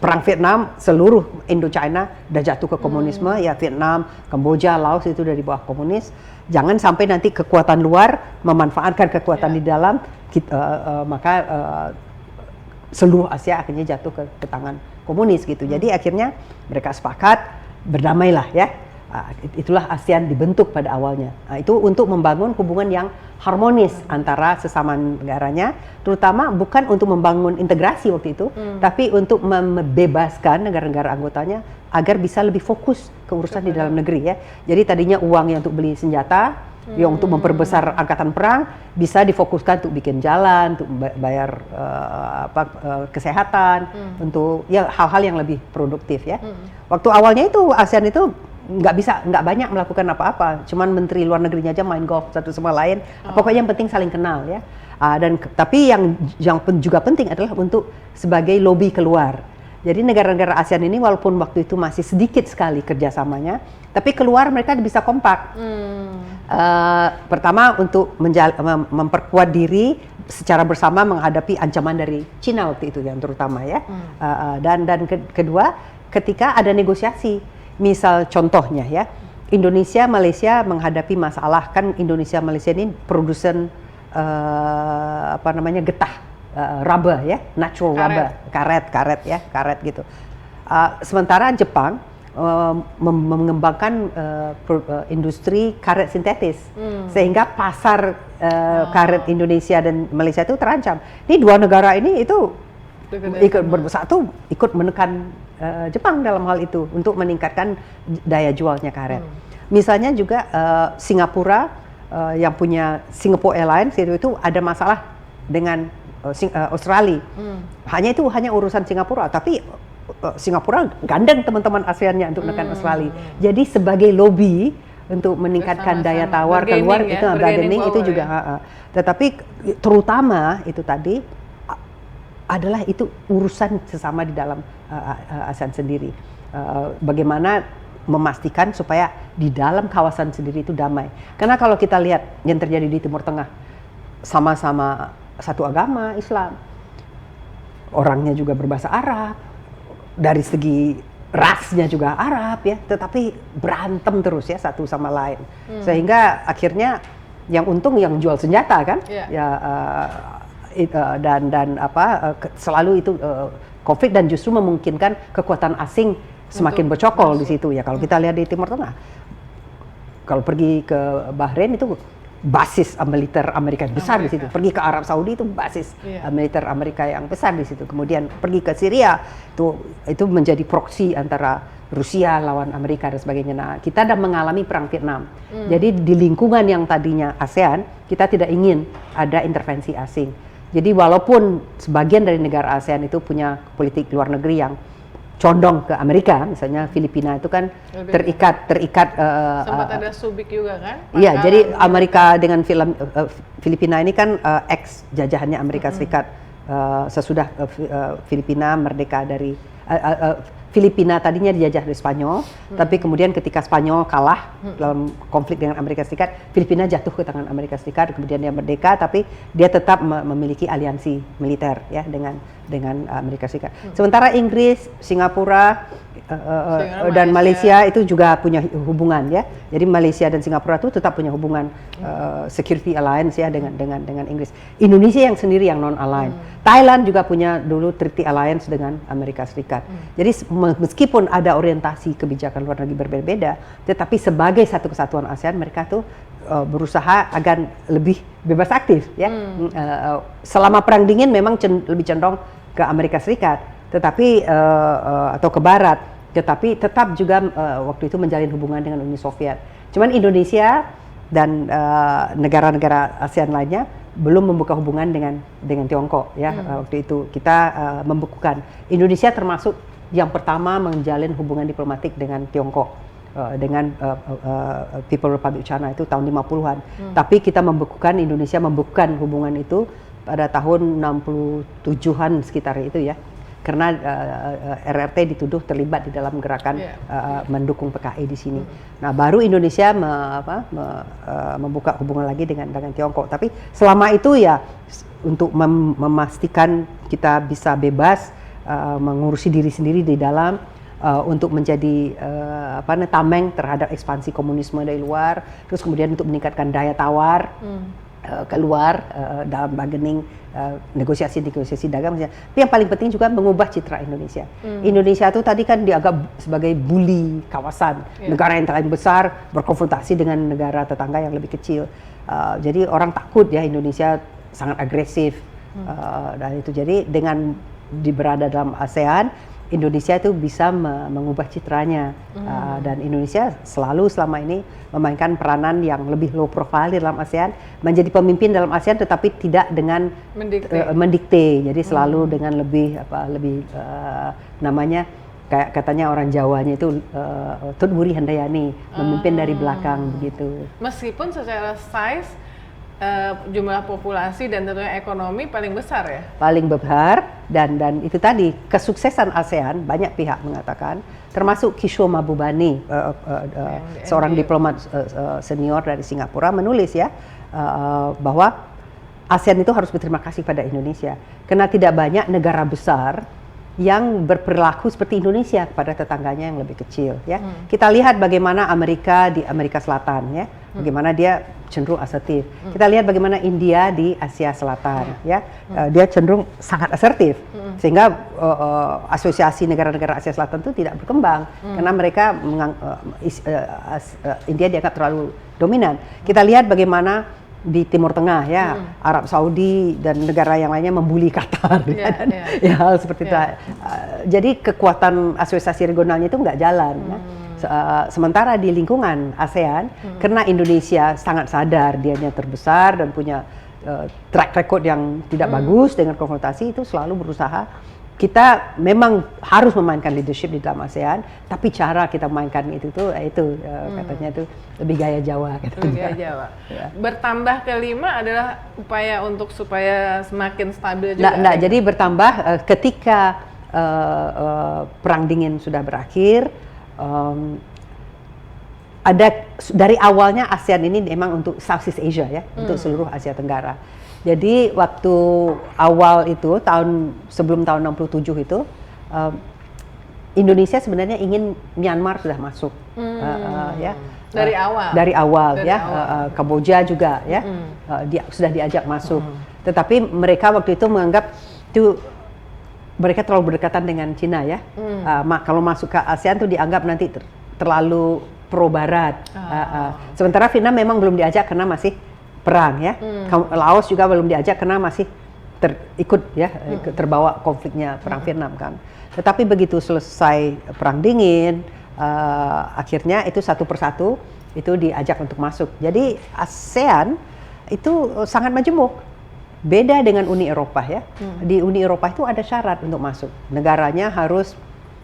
Speaker 2: Perang Vietnam, seluruh Indochina udah jatuh ke komunisme, ya. Vietnam, Kamboja, Laos itu udah di bawah komunis. Jangan sampai nanti kekuatan luar memanfaatkan kekuatan di dalam, maka seluruh Asia akhirnya jatuh ke tangan komunis gitu. Jadi akhirnya mereka sepakat berdamailah, ya. Itulah ASEAN dibentuk pada awalnya. Itu untuk membangun hubungan yang harmonis antara sesama negaranya, terutama bukan untuk membangun integrasi waktu itu, tapi untuk membebaskan negara-negara anggotanya agar bisa lebih fokus ke urusan di dalam negeri, ya. Jadi tadinya uang yang untuk beli senjata, yang untuk memperbesar angkatan perang, bisa difokuskan untuk bikin jalan, untuk bayar kesehatan, untuk ya hal-hal yang lebih produktif, ya. Waktu awalnya itu ASEAN itu nggak banyak melakukan apa-apa, cuman menteri luar negerinya aja main golf satu sama lain. Pokoknya yang penting saling kenal, ya. Tapi yang juga penting adalah untuk sebagai lobby keluar. Jadi negara-negara ASEAN ini walaupun waktu itu masih sedikit sekali kerjasamanya, tapi keluar mereka bisa kompak. Pertama untuk memperkuat diri secara bersama menghadapi ancaman dari Cina waktu itu yang terutama, ya. Dan kedua, ketika ada negosiasi. Misal contohnya, ya, Indonesia Malaysia menghadapi masalah, kan Indonesia Malaysia ini produsen getah, rubber, ya, natural rubber, karet, ya, karet gitu. Sementara Jepang mengembangkan industri karet sintetis, sehingga pasar karet Indonesia dan Malaysia itu terancam. Ini 2 negara ini itu ikut bersatu, ikut menekan Jepang dalam hal itu untuk meningkatkan daya jualnya karet. Misalnya juga Singapura yang punya Singapore Airlines itu ada masalah dengan Australia. Hanya urusan Singapura, tapi Singapura gandeng teman-teman ASEAN-nya untuk menekan Australia. Jadi sebagai lobby untuk meningkatkan daya tawar keluar, itu bargaining itu juga. Tetapi terutama itu tadi adalah itu urusan sesama di dalam ASEAN sendiri. Bagaimana memastikan supaya di dalam kawasan sendiri itu damai. Karena kalau kita lihat yang terjadi di Timur Tengah, sama-sama satu agama Islam, orangnya juga berbahasa Arab, dari segi rasnya juga Arab ya, tetapi berantem terus ya satu sama lain, sehingga akhirnya yang untung yang jual senjata kan, dan selalu itu konflik dan justru memungkinkan kekuatan asing semakin bercokol di situ ya. Kalau kita lihat di Timur Tengah, kalau pergi ke Bahrain itu basis militer Amerika yang besar di situ. Pergi ke Arab Saudi itu basis militer Amerika yang besar di situ. Kemudian pergi ke Syria itu menjadi proksi antara Rusia lawan Amerika dan sebagainya. Nah, kita sedang mengalami perang Vietnam. Jadi di lingkungan yang tadinya ASEAN, kita tidak ingin ada intervensi asing. Jadi walaupun sebagian dari negara ASEAN itu punya politik luar negeri yang condong ke Amerika, misalnya Filipina itu kan terikat
Speaker 1: sempat ada Subic juga kan?
Speaker 2: Iya, jadi Amerika dengan Filipina ini kan ex jajahannya Amerika Serikat sesudah Filipina merdeka dari Filipina tadinya dijajah dari Spanyol, tapi kemudian ketika Spanyol kalah dalam konflik dengan Amerika Serikat, Filipina jatuh ke tangan Amerika Serikat, kemudian dia merdeka, tapi dia tetap memiliki aliansi militer ya dengan Amerika Serikat. Sementara Inggris, Singapura dan Malaysia itu juga punya hubungan ya. Jadi Malaysia dan Singapura itu tetap punya hubungan security alliance ya dengan Inggris. Indonesia yang sendiri yang non aligned. Thailand juga punya dulu treaty alliance dengan Amerika Serikat. Jadi meskipun ada orientasi kebijakan luar negeri berbeda, tetapi sebagai satu kesatuan ASEAN mereka tuh berusaha agar lebih bebas aktif ya. Selama perang dingin memang lebih condong ke Amerika Serikat, tetapi atau ke Barat, tetapi tetap juga waktu itu menjalin hubungan dengan Uni Soviet. Cuman Indonesia dan negara-negara ASEAN lainnya belum membuka hubungan dengan Tiongkok ya. Waktu itu kita membukukan. Indonesia termasuk yang pertama menjalin hubungan diplomatik dengan Tiongkok, dengan People Republic China itu tahun 50-an. Tapi kita Indonesia membukukan hubungan itu pada tahun 67-an sekitar itu ya. Karena RRT dituduh terlibat di dalam gerakan mendukung PKI di sini. Nah, baru Indonesia membuka hubungan lagi dengan Tiongkok. Tapi selama itu ya untuk memastikan kita bisa bebas mengurusi diri sendiri di dalam, untuk menjadi tameng terhadap ekspansi komunisme dari luar, terus kemudian untuk meningkatkan daya tawar keluar dalam bargaining, negosiasi dagang. Tapi yang paling penting juga mengubah citra Indonesia. Indonesia itu tadi kan dianggap sebagai bully kawasan, negara yang terlalu besar berkonfrontasi dengan negara tetangga yang lebih kecil. Jadi orang takut ya Indonesia sangat agresif, dan itu jadi dengan berada dalam ASEAN, Indonesia itu bisa mengubah citranya, dan Indonesia selalu selama ini memainkan peranan yang lebih low profile di dalam ASEAN, menjadi pemimpin dalam ASEAN tetapi tidak dengan mendikte, jadi selalu dengan lebih namanya kayak katanya orang Jawanya itu Tut Wuri Handayani, memimpin dari belakang begitu.
Speaker 1: Meskipun secara size jumlah populasi dan tentunya ekonomi paling besar ya? Paling
Speaker 2: besar, dan itu tadi kesuksesan ASEAN banyak pihak mengatakan, termasuk Kishore Mahbubani, seorang diplomat senior dari Singapura menulis ya, bahwa ASEAN itu harus berterima kasih pada Indonesia karena tidak banyak negara besar yang berperilaku seperti Indonesia kepada tetangganya yang lebih kecil ya. Kita lihat bagaimana Amerika di Amerika Selatan ya, bagaimana dia cenderung asertif. Kita lihat bagaimana India di Asia Selatan ya, dia cenderung sangat asertif, sehingga asosiasi negara-negara Asia Selatan itu tidak berkembang karena mereka India dianggap terlalu dominan. Kita lihat bagaimana di Timur Tengah ya, Arab Saudi dan negara yang lainnya membuli Qatar, ya hal seperti itu. Jadi kekuatan asosiasi regionalnya itu nggak jalan. Ya. Sementara di lingkungan ASEAN, karena Indonesia sangat sadar dianya terbesar dan punya track record yang tidak bagus dengan konfrontasi, itu selalu berusaha. Kita memang harus memainkan leadership di dalam ASEAN, tapi cara kita mainkan itu katanya itu lebih gaya Jawa.
Speaker 1: Lebih gaya Jawa. Ya. Bertambah kelima adalah upaya untuk supaya semakin stabil juga.
Speaker 2: Nah, jadi bertambah ketika perang dingin sudah berakhir, dari awalnya ASEAN ini memang untuk Southeast Asia ya, untuk seluruh Asia Tenggara. Jadi waktu awal itu sebelum tahun 67 itu Indonesia sebenarnya ingin Myanmar sudah masuk ya. Dari awal ya. Kamboja juga ya. Sudah diajak masuk. Tetapi mereka waktu itu menganggap itu mereka terlalu berdekatan dengan Cina ya. Kalau masuk ke ASEAN itu dianggap nanti terlalu pro barat. Sementara Vietnam memang belum diajak karena masih perang ya. Laos juga belum diajak karena masih terbawa konfliknya perang Vietnam kan. Tetapi begitu selesai perang dingin, akhirnya itu satu persatu itu diajak untuk masuk. Jadi ASEAN itu sangat majemuk. Beda dengan Uni Eropa ya. Di Uni Eropa itu ada syarat untuk masuk. Negaranya harus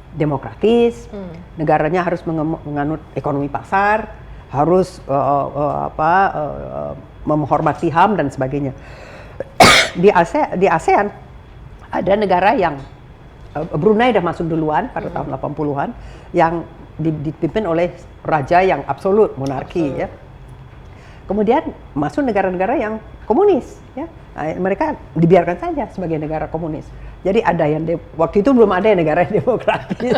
Speaker 2: demokratis, negaranya harus menganut ekonomi pasar, harus menghormati HAM dan sebagainya. Di ASEAN ada negara yang Brunei dah masuk duluan pada tahun 80-an yang dipimpin oleh raja yang absolut, monarki ya. Kemudian masuk negara-negara yang komunis ya. Nah, mereka dibiarkan saja sebagai negara komunis. Jadi ada yang waktu itu belum ada yang negara yang demokratis.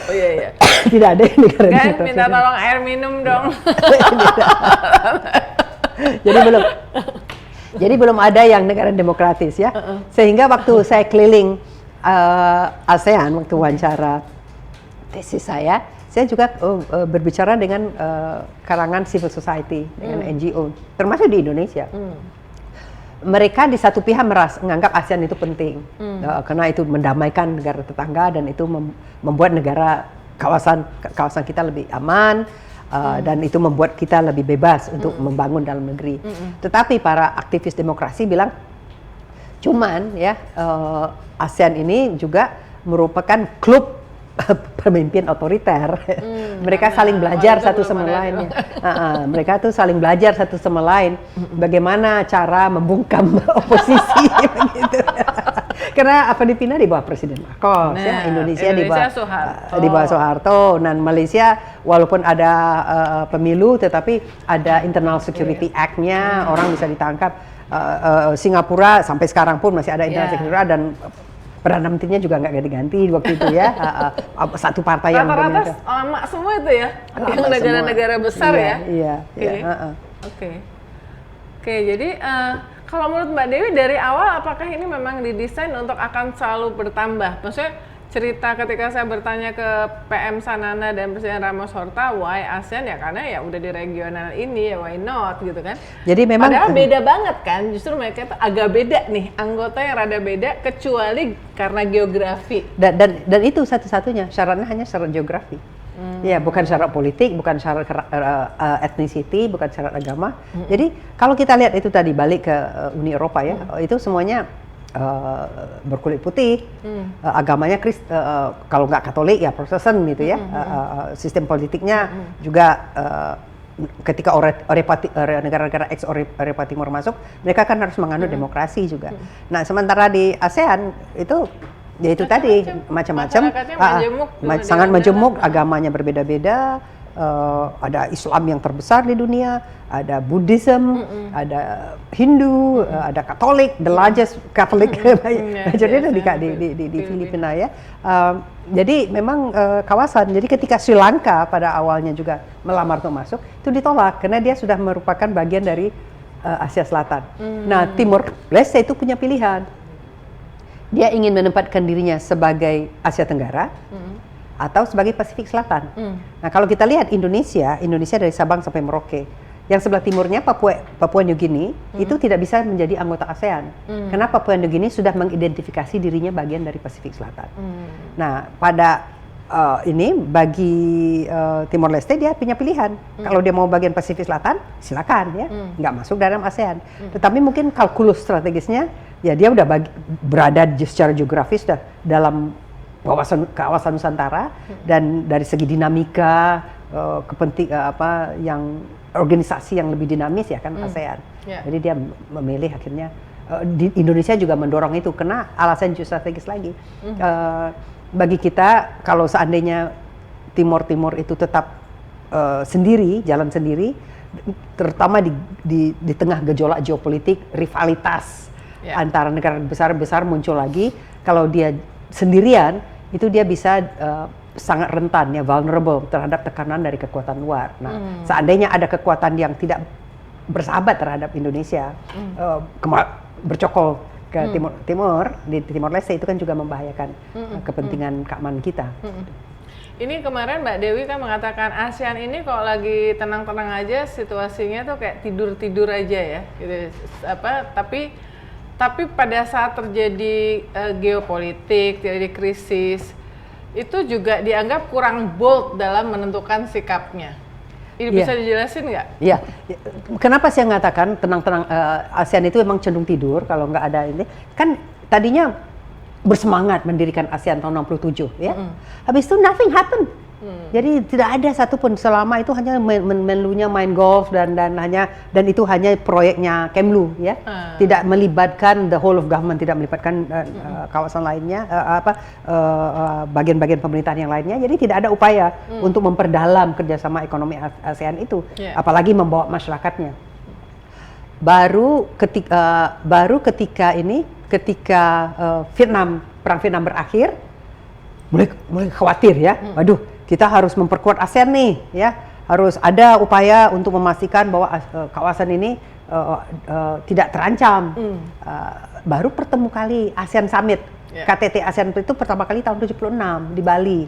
Speaker 1: Oh iya.
Speaker 2: Tidak ada yang negara
Speaker 1: kan
Speaker 2: demokratis.
Speaker 1: Minta tolong air minum dong.
Speaker 2: Jadi belum ada yang negara demokratis ya. Sehingga waktu saya keliling ASEAN waktu wawancara tesis saya juga berbicara dengan kalangan civil society, dengan NGO, termasuk di Indonesia. Mereka di satu pihak menganggap ASEAN itu penting, karena itu mendamaikan negara tetangga dan itu membuat negara kawasan kita lebih aman, dan itu membuat kita lebih bebas untuk membangun dalam negeri. Tetapi para aktivis demokrasi bilang, cuman ya ASEAN ini juga merupakan klub pemimpin otoriter. Mereka saling belajar satu sama lain. Mereka tuh saling belajar satu sama lain bagaimana cara membungkam oposisi begitu. Karena Filipina di bawah Presiden Marcos, Indonesia di bawah Soeharto, dan Malaysia walaupun ada pemilu tetapi ada Internal Security Act-nya, orang bisa ditangkap. Singapura sampai sekarang pun masih ada Internal Security Act dan Perdana Menterinya juga nggak ganti-ganti waktu itu ya. Satu partai yang
Speaker 1: rata-rata lama semua itu ya, yang negara-negara besar ya. Oke, jadi kalau menurut Mbak Dewi dari awal apakah ini memang didesain untuk akan selalu bertambah? Maksudnya cerita ketika saya bertanya ke PM Sanana dan Presiden Ramos Horta, why ASEAN ya karena ya udah di regional ini ya why not gitu kan. Jadi memang padahal beda banget kan, justru mereka itu agak beda nih, anggota yang rada beda kecuali karena geografi.
Speaker 2: Dan itu satu-satunya syaratnya hanya syarat geografi. Ya, bukan syarat politik, bukan syarat ethnicity, bukan syarat agama. Jadi kalau kita lihat itu tadi balik ke Uni Eropa ya, itu semuanya berkulit putih, agamanya kalau nggak Katolik ya Protestan gitu ya, sistem politiknya juga ketika negara-negara ex Eropa Timur masuk, mereka kan harus menganut demokrasi juga. Nah sementara di ASEAN itu ya itu tadi macam-macam, sangat majemuk, agamanya berbeda-beda. Ada Islam yang terbesar di dunia, ada Buddhism, ada Hindu, ada Katolik, the largest Catholic majority di Filipina ya. Jadi memang kawasan. Jadi ketika Sri Lanka pada awalnya juga melamar untuk masuk, itu ditolak karena dia sudah merupakan bagian dari Asia Selatan. Nah, Timor Leste itu punya pilihan. Dia ingin menempatkan dirinya sebagai Asia Tenggara atau sebagai Pasifik Selatan. Nah, kalau kita lihat Indonesia dari Sabang sampai Merauke, yang sebelah timurnya Papua New Guinea itu tidak bisa menjadi anggota ASEAN. Karena Papua New Guinea sudah mengidentifikasi dirinya bagian dari Pasifik Selatan. Nah, pada ini bagi Timor Leste dia punya pilihan. Kalau dia mau bagian Pasifik Selatan, silakan ya, nggak masuk dalam ASEAN. Tetapi mungkin kalkulus strategisnya, ya dia udah berada secara geografis sudah dalam kawasan Nusantara, dan dari segi dinamika yang organisasi yang lebih dinamis ya kan ASEAN. Jadi dia memilih akhirnya di Indonesia juga mendorong itu karena alasan strategis lagi. Bagi kita kalau seandainya Timor itu tetap sendiri, jalan sendiri, terutama di tengah gejolak geopolitik, rivalitas antara negara besar muncul lagi. Kalau dia sendirian, itu dia bisa sangat rentan ya, vulnerable terhadap tekanan dari kekuatan luar. Nah, seandainya ada kekuatan yang tidak bersahabat terhadap Indonesia, bercokol ke timur di Timor Leste, itu kan juga membahayakan kepentingan keamanan kita.
Speaker 1: Ini kemarin Mbak Dewi kan mengatakan ASEAN ini kalau lagi tenang-tenang aja situasinya tuh kayak tidur-tidur aja ya, gitu. Tapi pada saat terjadi geopolitik, terjadi krisis, itu juga dianggap kurang bold dalam menentukan sikapnya. Ini bisa dijelasin nggak?
Speaker 2: Iya. Kenapa saya mengatakan tenang-tenang, ASEAN itu memang cenderung tidur kalau nggak ada ini. Kan tadinya bersemangat mendirikan ASEAN tahun 67 ya. Habis itu nothing happen. Jadi tidak ada satupun, selama itu hanya Menlunya main golf dan itu hanya proyeknya Kemlu ya. Tidak melibatkan the whole of government, tidak melibatkan kawasan lainnya, bagian-bagian pemerintahan yang lainnya. Jadi tidak ada upaya untuk memperdalam kerjasama ekonomi ASEAN itu, apalagi membawa masyarakatnya. Baru ketika perang Vietnam berakhir, mulai khawatir ya. Waduh, kita harus memperkuat ASEAN nih ya. Harus ada upaya untuk memastikan bahwa kawasan ini tidak terancam. Baru pertemu kali ASEAN Summit. KTT ASEAN itu pertama kali tahun 76 di Bali.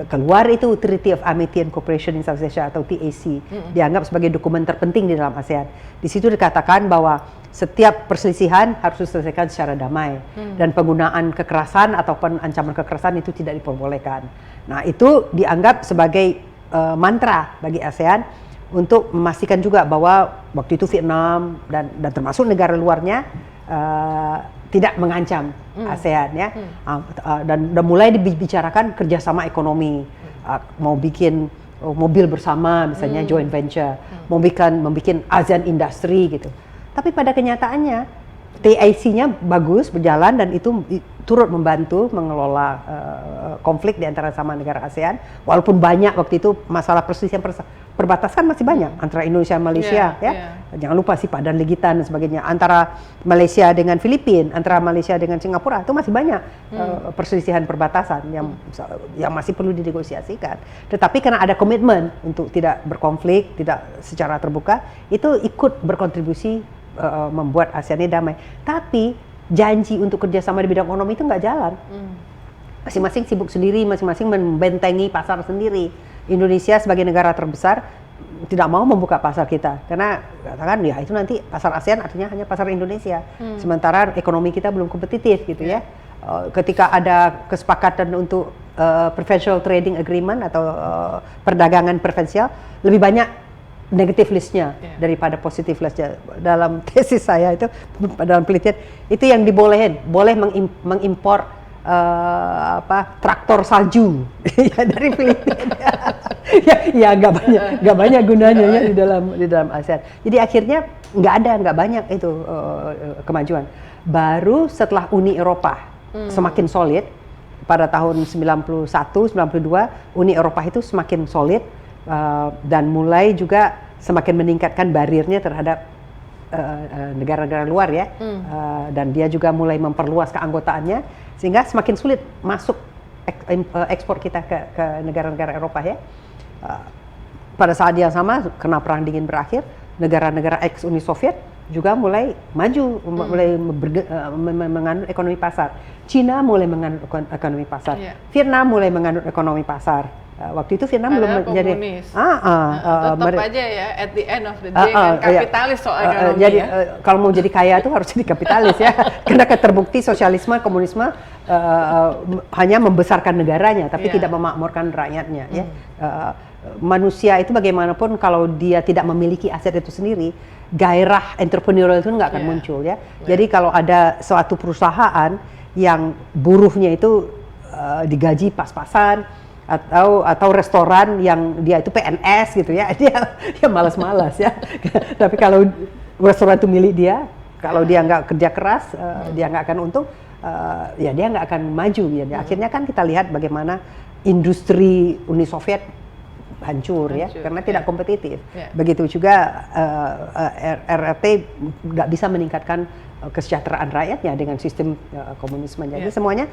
Speaker 2: Keluar itu Treaty of Amity and Cooperation in South Asia atau TAC. Dianggap sebagai dokumen terpenting di dalam ASEAN. Di situ dikatakan bahwa setiap perselisihan harus diselesaikan secara damai, dan penggunaan kekerasan ataupun ancaman kekerasan itu tidak diperbolehkan. Nah, itu dianggap sebagai mantra bagi ASEAN untuk memastikan juga bahwa waktu itu Vietnam dan termasuk negara luarnya tidak mengancam ASEAN ya. Dan mulai dibicarakan kerjasama ekonomi, mau bikin mobil bersama misalnya joint venture, mau bikin ASEAN Industry gitu. Tapi pada kenyataannya TIC-nya bagus berjalan dan itu turut membantu mengelola konflik di antara sama negara ASEAN, walaupun banyak waktu itu masalah perselisihan perbatasan masih banyak antara Indonesia dan Malaysia Jangan lupa sih Padan Legitan dan sebagainya, antara Malaysia dengan Filipina, antara Malaysia dengan Singapura itu masih banyak perselisihan perbatasan yang masih perlu dinegosiasikan. Tetapi karena ada komitmen untuk tidak berkonflik, tidak secara terbuka, itu ikut berkontribusi membuat ASEAN ini damai. Tapi janji untuk kerjasama di bidang ekonomi itu nggak jalan. Masing-masing sibuk sendiri, masing-masing membentengi pasar sendiri. Indonesia sebagai negara terbesar tidak mau membuka pasar kita, karena katakan ya itu nanti pasar ASEAN artinya hanya pasar Indonesia. Sementara ekonomi kita belum kompetitif gitu ya. Ketika ada kesepakatan untuk preferential trading agreement atau perdagangan preferensial, lebih banyak negative listnya daripada positive listnya. Dalam tesis saya itu, dalam penelitian itu yang dibolehin, boleh mengimpor traktor salju ya dari Filipina. ya nggak banyak gunanya ya di dalam ASEAN. Jadi akhirnya nggak banyak itu kemajuan. Baru setelah Uni Eropa semakin solid pada tahun 91, 92, Uni Eropa itu semakin solid dan mulai juga semakin meningkatkan barirnya terhadap negara-negara luar ya, dan dia juga mulai memperluas keanggotaannya sehingga semakin sulit masuk ekspor kita ke negara-negara Eropa ya. Pada saat yang sama, karena perang dingin berakhir, negara-negara ex Uni Soviet juga mulai maju, mulai menganut ekonomi pasar. Cina mulai menganut ekonomi pasar, Vietnam mulai menganut ekonomi pasar. Waktu itu Vietnam belum menjadi
Speaker 1: tetap aja ya, at the end of the day kan kapitalis soal ekonomi.
Speaker 2: Jadi kalau mau jadi kaya itu harus jadi kapitalis ya, karena terbukti sosialisme, komunisme hanya membesarkan negaranya, tapi tidak memakmurkan rakyatnya ya. Manusia itu bagaimanapun kalau dia tidak memiliki aset itu sendiri, gairah entrepreneurial itu nggak akan muncul ya. Jadi kalau ada suatu perusahaan yang buruhnya itu digaji pas-pasan, atau restoran yang dia itu PNS gitu ya, dia malas-malas ya. Tapi kalau restoran itu milik dia, kalau dia nggak kerja keras, dia nggak akan untung, ya dia nggak akan maju ya. Akhirnya kan kita lihat bagaimana industri Uni Soviet hancur ya, karena tidak kompetitif. Begitu juga RRT nggak bisa meningkatkan kesejahteraan rakyatnya dengan sistem komunisme. Jadi semuanya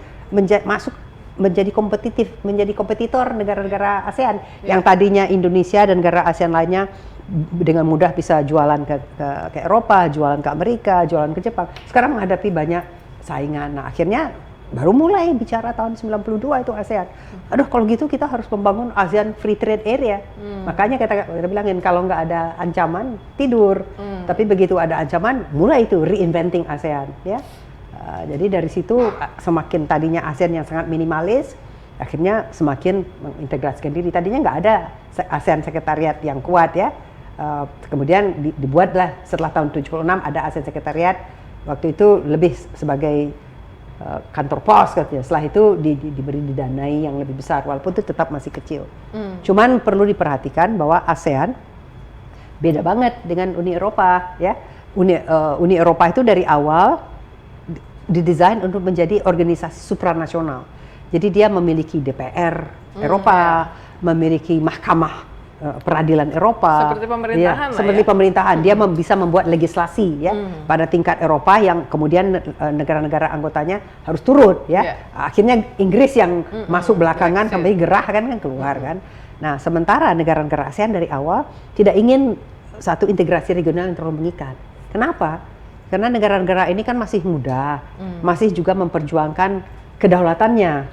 Speaker 2: menjadi kompetitif, menjadi kompetitor negara-negara ASEAN yang tadinya Indonesia dan negara ASEAN lainnya dengan mudah bisa jualan ke Eropa, jualan ke Amerika, jualan ke Jepang. Sekarang menghadapi banyak saingan. Nah, akhirnya baru mulai bicara tahun 92 itu ASEAN. Aduh, kalau gitu kita harus membangun ASEAN Free Trade Area. Makanya kita bilangin kalau nggak ada ancaman tidur. Tapi begitu ada ancaman, mulai itu reinventing ASEAN ya. Jadi dari situ semakin tadinya ASEAN yang sangat minimalis, akhirnya semakin mengintegrasikan diri. Tadinya nggak ada ASEAN Sekretariat yang kuat ya. Kemudian dibuatlah setelah tahun 76 ada ASEAN Sekretariat. Waktu itu lebih sebagai kantor pos katanya. Setelah itu diberi didanai yang lebih besar, walaupun itu tetap masih kecil. Cuman perlu diperhatikan bahwa ASEAN beda banget dengan Uni Eropa ya. Uni Eropa itu dari awal didesain untuk menjadi organisasi supranasional. Jadi dia memiliki DPR Eropa, memiliki mahkamah peradilan Eropa,
Speaker 1: seperti pemerintahan
Speaker 2: ya, seperti pemerintahan. Dia bisa membuat legislasi ya pada tingkat Eropa yang kemudian negara-negara anggotanya harus turut ya. Akhirnya Inggris yang masuk belakangan sampai gerah kan keluar kan. Nah, sementara negara-negara ASEAN dari awal tidak ingin satu integrasi regional yang terlalu mengikat. Kenapa? Karena negara-negara ini kan masih muda, masih juga memperjuangkan kedaulatannya,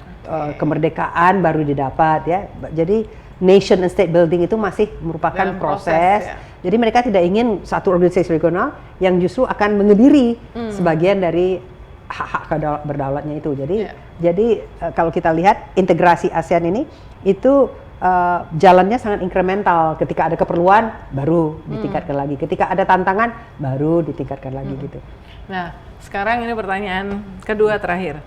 Speaker 2: kemerdekaan baru didapat ya. Jadi nation and state building itu masih merupakan proses. Ya. Jadi mereka tidak ingin satu organisasi regional yang justru akan mengebiri sebagian dari hak-hak berdaulatnya itu. Jadi kalau kita lihat integrasi ASEAN ini itu jalannya sangat incremental. Ketika ada keperluan baru ditingkatkan lagi. Ketika ada tantangan baru ditingkatkan lagi gitu.
Speaker 1: Nah, sekarang ini pertanyaan kedua terakhir.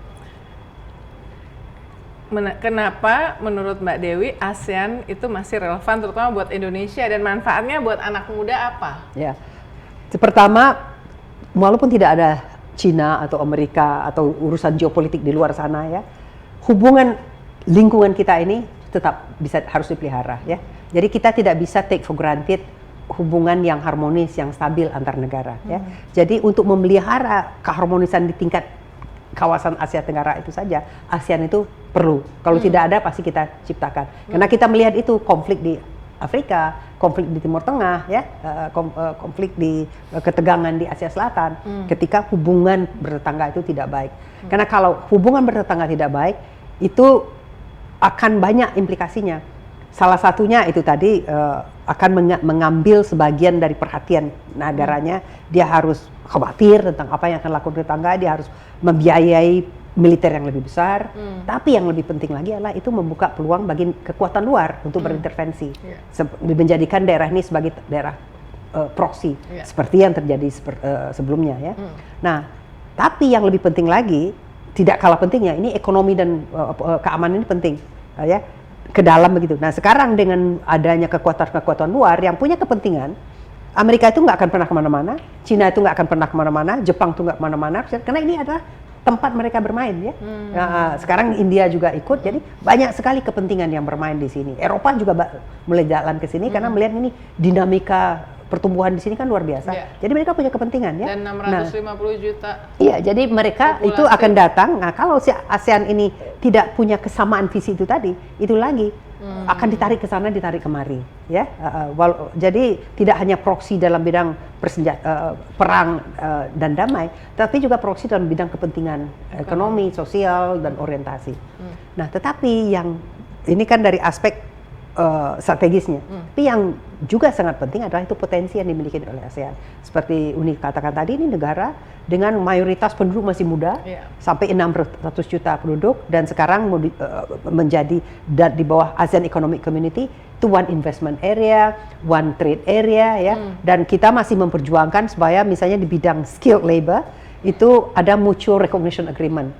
Speaker 1: Kenapa menurut Mbak Dewi ASEAN itu masih relevan terutama buat Indonesia dan manfaatnya buat anak muda apa?
Speaker 2: Ya, pertama walaupun tidak ada Cina atau Amerika atau urusan geopolitik di luar sana ya, hubungan lingkungan kita ini tetap harus dipelihara ya. Jadi kita tidak bisa take for granted hubungan yang harmonis, yang stabil antar negara ya. Jadi untuk memelihara keharmonisan di tingkat kawasan Asia Tenggara itu saja, ASEAN itu perlu. Kalau tidak ada pasti kita ciptakan. Karena kita melihat itu konflik di Afrika, konflik di Timur Tengah, ya, konflik di ketegangan di Asia Selatan. Ketika hubungan bertetangga itu tidak baik. Karena kalau hubungan bertetangga tidak baik, itu akan banyak implikasinya. Salah satunya itu tadi akan mengambil sebagian dari perhatian negaranya. Dia harus khawatir tentang apa yang akan lakukan tetangga, dia harus membiayai militer yang lebih besar. Tapi yang lebih penting lagi adalah itu membuka peluang bagi kekuatan luar untuk berintervensi, menjadikan daerah ini sebagai daerah proksi, seperti yang terjadi sebelumnya ya. Nah, tapi yang lebih penting lagi, tidak kalah pentingnya, ini ekonomi dan keamanan ini penting ya, ke dalam begitu. Nah, sekarang dengan adanya kekuatan-kekuatan luar yang punya kepentingan, Amerika itu nggak akan pernah kemana-mana, Cina itu nggak akan pernah kemana-mana, Jepang itu nggak kemana-mana, karena ini adalah tempat mereka bermain ya. Nah, sekarang India juga ikut, jadi banyak sekali kepentingan yang bermain di sini. Eropa juga mulai jalan ke sini karena melihat ini dinamika pertumbuhan di sini kan luar biasa. Jadi mereka punya kepentingan ya.
Speaker 1: Dan 650 juta.
Speaker 2: Iya, jadi mereka populasi itu akan datang. Nah, kalau si ASEAN ini tidak punya kesamaan visi itu tadi, itu lagi akan ditarik ke sana, ditarik kemari, ya. Jadi tidak hanya proksi dalam bidang perang dan damai, tapi juga proksi dalam bidang kepentingan ekonomi, sosial dan orientasi. Nah, tetapi yang ini kan dari aspek strategisnya, tapi yang juga sangat penting adalah itu potensi yang dimiliki oleh ASEAN. Seperti Uni katakan tadi, ini negara dengan mayoritas penduduk masih muda, sampai 600 juta penduduk, dan sekarang menjadi di bawah ASEAN Economic Community, itu one investment area, one trade area ya, dan kita masih memperjuangkan supaya misalnya di bidang skilled labor itu ada mutual recognition agreement.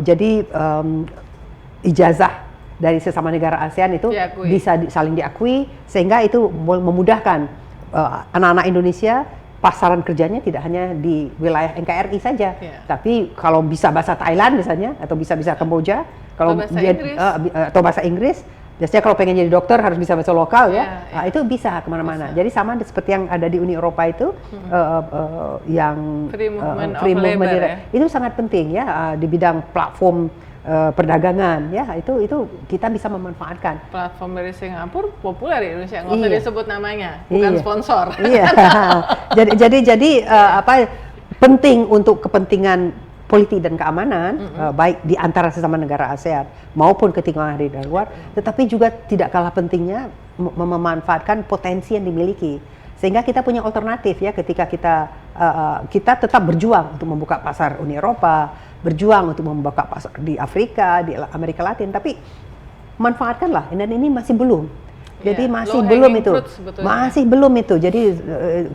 Speaker 2: Jadi ijazah dari sesama negara ASEAN itu bisa saling diakui, sehingga itu memudahkan anak-anak Indonesia, pasaran kerjanya tidak hanya di wilayah NKRI saja, tapi kalau bisa bahasa Thailand misalnya, atau bisa Kamboja, kalau
Speaker 1: bahasa Inggris.
Speaker 2: Atau bahasa Inggris, Biasanya kalau pengen jadi dokter harus bisa bahasa lokal ya. Nah, itu bisa kemana-mana. Jadi sama seperti yang ada di Uni Eropa itu yang
Speaker 1: free movement ya?
Speaker 2: Itu sangat penting ya di bidang platform perdagangan ya, itu kita bisa memanfaatkan.
Speaker 1: Platform dari Singapura populer di Indonesia, nggak usah disebut namanya, bukan sponsor.
Speaker 2: Iya. jadi penting untuk kepentingan politik dan keamanan, baik di antara sesama negara ASEAN maupun ketika di luar, tetapi juga tidak kalah pentingnya memanfaatkan potensi yang dimiliki, sehingga kita punya alternatif ya ketika kita tetap berjuang untuk membuka pasar Uni Eropa, berjuang untuk membuka pasar di Afrika, di Amerika Latin, tapi manfaatkanlah, dan ini masih belum. Jadi masih belum itu. Jadi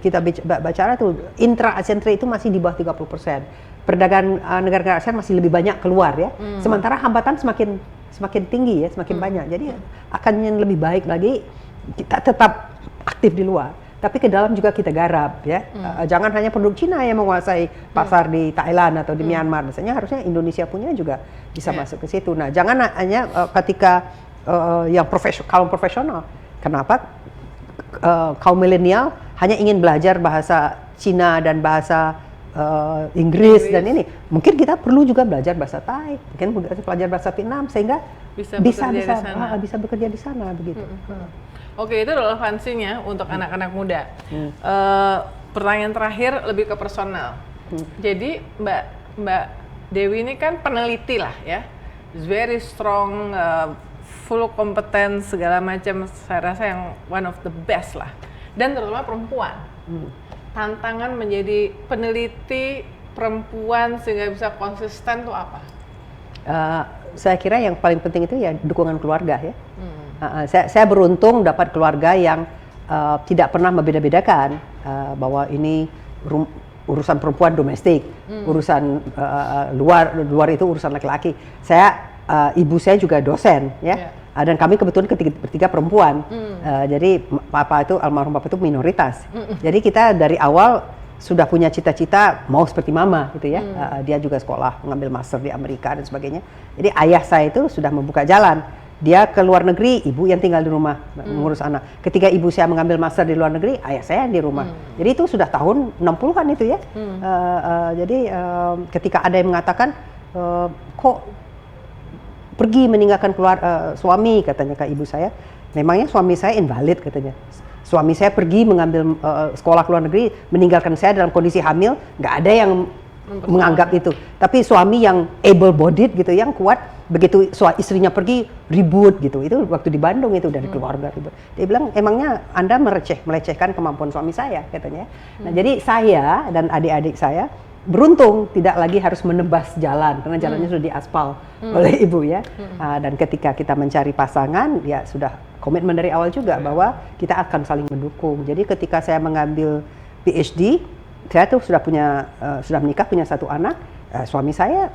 Speaker 2: kita bicara tuh intra-ASEAN trade itu masih di bawah 30%. Perdagangan negara-negara ASEAN masih lebih banyak keluar ya. Sementara hambatan semakin tinggi ya, semakin banyak. Jadi akan yang lebih baik lagi kita tetap aktif di luar, tapi ke dalam juga kita garap ya. Jangan hanya produk Cina yang menguasai pasar di Thailand atau di Myanmar. Misalnya harusnya Indonesia punya juga bisa masuk ke situ. Nah, jangan hanya ketika yang kaum profesional. Kenapa kaum milenial hanya ingin belajar bahasa Cina dan bahasa Inggris dan ini? Mungkin kita perlu juga belajar bahasa Thai, mungkin belajar bahasa Vietnam sehingga bisa bekerja di sana begitu.
Speaker 1: Oke, itu relevansinya untuk anak-anak muda. Pertanyaan terakhir lebih ke personal. Jadi Mbak Dewi ini kan peneliti lah ya, very strong, full kompeten segala macam, saya rasa yang one of the best lah, dan terutama perempuan. Tantangan menjadi peneliti perempuan sehingga bisa konsisten tuh apa?
Speaker 2: Saya kira yang paling penting itu ya dukungan keluarga ya. Saya beruntung dapat keluarga yang tidak pernah membeda-bedakan bahwa ini urusan perempuan domestik, urusan luar itu urusan laki-laki. Ibu saya juga dosen ya. Dan kami kebetulan bertiga perempuan, jadi almarhum papa itu minoritas. Jadi kita dari awal sudah punya cita-cita mau seperti mama gitu ya. Dia juga sekolah mengambil master di Amerika dan sebagainya. Jadi ayah saya itu sudah membuka jalan. Dia ke luar negeri, ibu yang tinggal di rumah mengurus anak. Ketika ibu saya mengambil master di luar negeri, ayah saya yang di rumah. Jadi itu sudah tahun 60-an itu ya. Jadi ketika ada yang mengatakan kok pergi meninggalkan suami, katanya ke ibu saya, memangnya suami saya invalid katanya. Suami saya pergi mengambil sekolah ke luar negeri, meninggalkan saya dalam kondisi hamil, nggak ada yang menganggap itu. Tapi suami yang able-bodied gitu, yang kuat, begitu istrinya pergi ribut gitu. Itu waktu di Bandung itu dari keluarga ribut. Dia bilang, emangnya Anda melecehkan kemampuan suami saya katanya. Nah, jadi saya dan adik-adik saya beruntung tidak lagi harus menebas jalan karena jalannya sudah diaspal oleh ibu ya. Dan ketika kita mencari pasangan ya sudah komitmen dari awal juga bahwa kita akan saling mendukung. Jadi ketika saya mengambil PhD, saya tuh sudah menikah, punya satu anak. Suami saya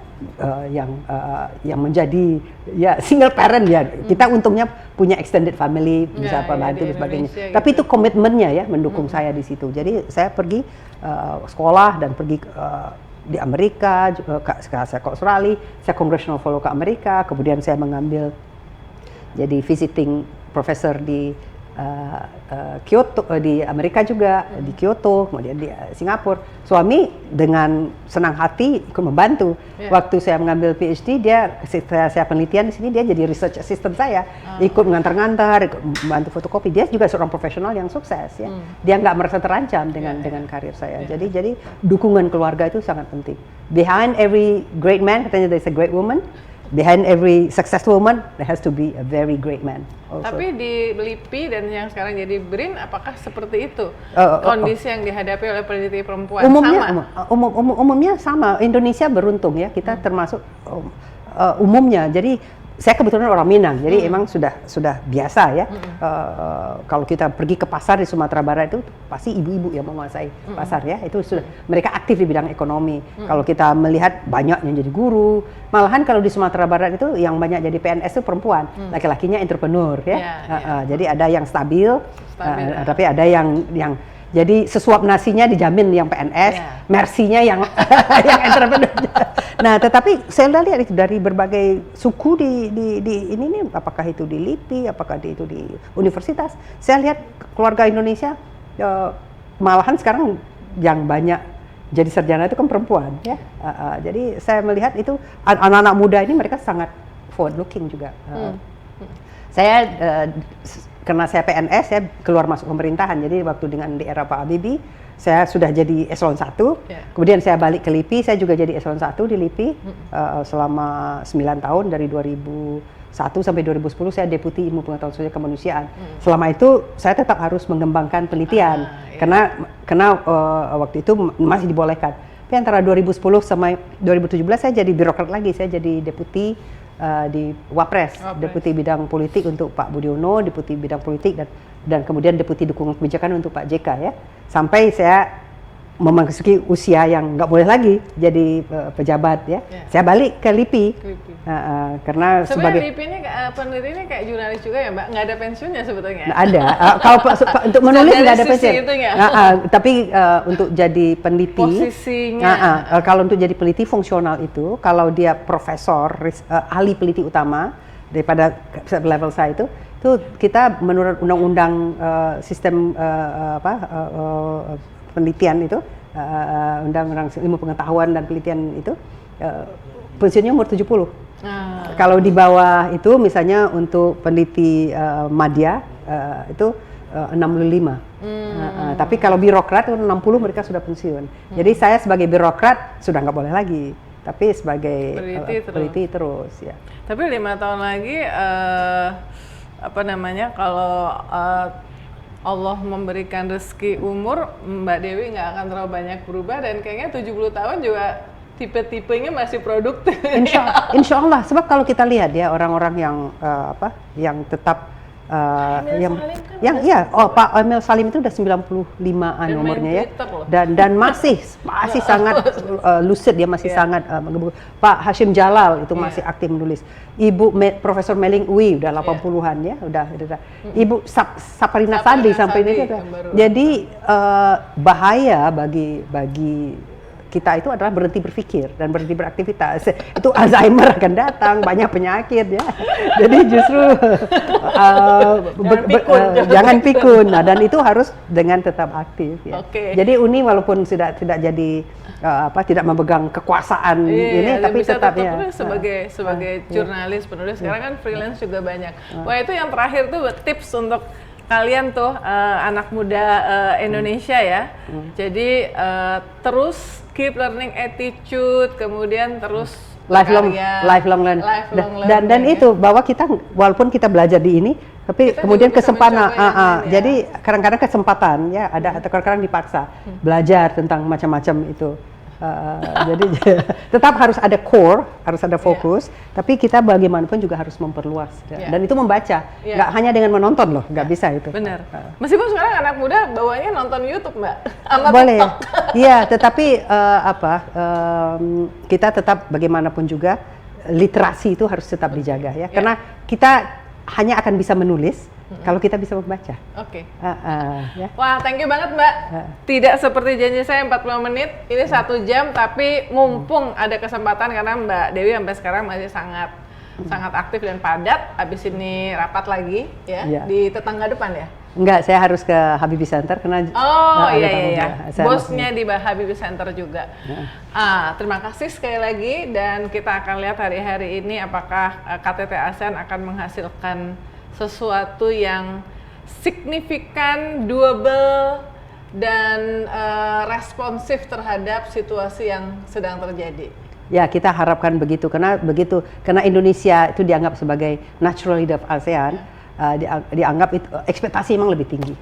Speaker 2: yang menjadi ya single parent ya. Kita untungnya punya extended family, bisa bantu dan sebagainya. Tapi itu komitmennya ya mendukung saya di situ. Jadi saya pergi sekolah dan pergi di Amerika, saya ke Australia, saya congressional fellow ke Amerika, kemudian saya mengambil jadi visiting professor di Kyoto, di Amerika juga, di Kyoto, kemudian di Singapura. Suami dengan senang hati ikut membantu. Waktu saya mengambil PhD, saya penelitian di sini, dia jadi research assistant saya, ikut mengantar-ngantar, ikut membantu fotokopi. Dia juga seorang profesional yang sukses ya. Dia nggak merasa terancam dengan karir saya. Jadi dukungan keluarga itu sangat penting. Behind every great man, katanya there's a great woman. Behind every successful woman, there has to be a very great man. Also.
Speaker 1: Tapi di LIPI dan yang sekarang jadi BRIN, apakah seperti itu kondisi yang dihadapi oleh peneliti perempuan?
Speaker 2: Umumnya sama. Indonesia beruntung ya, kita termasuk umumnya. Jadi saya kebetulan orang Minang, jadi emang sudah biasa ya. Kalau kita pergi ke pasar di Sumatera Barat itu pasti ibu-ibu yang menguasai pasar ya. Itu sudah mereka aktif di bidang ekonomi. Kalau kita melihat banyak yang jadi guru, malahan kalau di Sumatera Barat itu yang banyak jadi PNS itu perempuan, laki-lakinya entrepreneur ya. Jadi ada yang stabil. Tapi ada yang jadi sesuap nasinya dijamin yang PNS, mercy-nya yang yang entrepreneur. Nah, tetapi saya udah lihat itu dari berbagai suku di ini nih, apakah itu di LIPI, apakah itu di universitas. Saya lihat keluarga Indonesia malahan sekarang yang banyak jadi sarjana itu kan perempuan, ya. Jadi saya melihat itu anak-anak muda ini mereka sangat forward looking juga. Saya karena saya PNS, saya keluar masuk pemerintahan. Jadi waktu di era Pak Habibie, saya sudah jadi eselon 1. Kemudian saya balik ke LIPI, saya juga jadi eselon 1 di LIPI selama 9 tahun dari 2001 sampai 2010 saya deputi ilmu pengetahuan sosial kemanusiaan. Selama itu saya tetap harus mengembangkan penelitian karena waktu itu masih dibolehkan. Tapi antara 2010 sampai 2017 saya jadi birokrat lagi, saya jadi deputi di Wapres, deputi bidang politik untuk Pak Budiono, deputi bidang politik dan kemudian deputi dukungan kebijakan untuk Pak JK, ya. Sampai saya memasuki usia yang nggak boleh lagi jadi pejabat, ya. Saya balik ke LIPI. Karena sebagai
Speaker 1: LIPI ini peneliti ini kayak jurnalis juga ya, Mbak, nggak ada pensiunnya sebetulnya.
Speaker 2: Nggak ada. Kalau untuk menulis nggak ada pensiun. Tapi untuk jadi peneliti,
Speaker 1: posisinya.
Speaker 2: Kalau untuk jadi peneliti fungsional itu, kalau dia profesor, ahli peneliti utama daripada level saya itu kita menurut undang-undang sistem penelitian itu, undang-undang ilmu pengetahuan dan penelitian itu, pensiunnya umur 70. Kalau di bawah itu misalnya untuk peneliti madya itu 65. Tapi kalau birokrat 60 mereka sudah pensiun. Jadi saya sebagai birokrat sudah nggak boleh lagi, tapi sebagai peneliti terus, ya.
Speaker 1: Tapi 5 tahun lagi kalau Allah memberikan rezeki umur, Mbak Dewi nggak akan terlalu banyak berubah dan kayaknya 70 tahun juga tipe-tipenya masih produktif.
Speaker 2: Insya Allah, sebab kalau kita lihat ya orang-orang yang tetap Pak Emil Salim itu udah 95-an umurnya, ya. Dan masih sangat lucid, dia masih sangat menggebu. Pak Hashim Jalal itu masih aktif menulis. Ibu Profesor Meling Uwi udah 80-an, ya, udah. Ibu Saparina Sandi sampai ini juga. Jadi bahaya bagi kita itu adalah berhenti berpikir dan berhenti beraktivitas. Itu Alzheimer akan datang, banyak penyakit, ya. Jadi justru jangan pikun. Nah, dan itu harus dengan tetap aktif, ya. Jadi Uni walaupun tidak jadi tidak memegang kekuasaan ini, tapi tetap ya
Speaker 1: sebagai jurnalis, penulis. Sekarang kan freelance juga banyak. Wah, itu yang terakhir tuh tips untuk kalian tuh anak muda Indonesia, ya. Jadi terus keep learning attitude, kemudian terus
Speaker 2: lifelong learning. Dan itu bahwa kita walaupun kita belajar di ini, tapi kita kemudian kesempatan, jadi kadang-kadang kesempatan, ya, ada atau kadang-kadang dipaksa belajar tentang macam-macam itu. Jadi tetap harus ada core, harus ada fokus, tapi kita bagaimanapun juga harus memperluas, dan itu membaca, nggak hanya dengan menonton loh, nggak bisa itu.
Speaker 1: Benar. Meskipun sekarang anak muda bawanya nonton YouTube, Mbak,
Speaker 2: boleh, iya, tetapi kita tetap bagaimanapun juga literasi itu harus tetap dijaga, ya, karena kita hanya akan bisa menulis kalau kita bisa membaca.
Speaker 1: Ya. Wah, thank you banget, Mbak. Tidak seperti janji saya 40 menit, ini 1 jam, tapi mumpung ada kesempatan karena Mbak Dewi sampai sekarang masih sangat aktif dan padat. Habis ini rapat lagi, ya, di tetangga depan, ya?
Speaker 2: Enggak, saya harus ke Habibie Center karena
Speaker 1: iya. Bosnya di Habibie Center juga. Terima kasih sekali lagi, dan kita akan lihat hari-hari ini apakah KTT ASEAN akan menghasilkan sesuatu yang signifikan, doable, dan responsif terhadap situasi yang sedang terjadi.
Speaker 2: Ya, kita harapkan begitu karena Indonesia itu dianggap sebagai natural leader of ASEAN. Dianggap itu ekspektasi memang lebih tinggi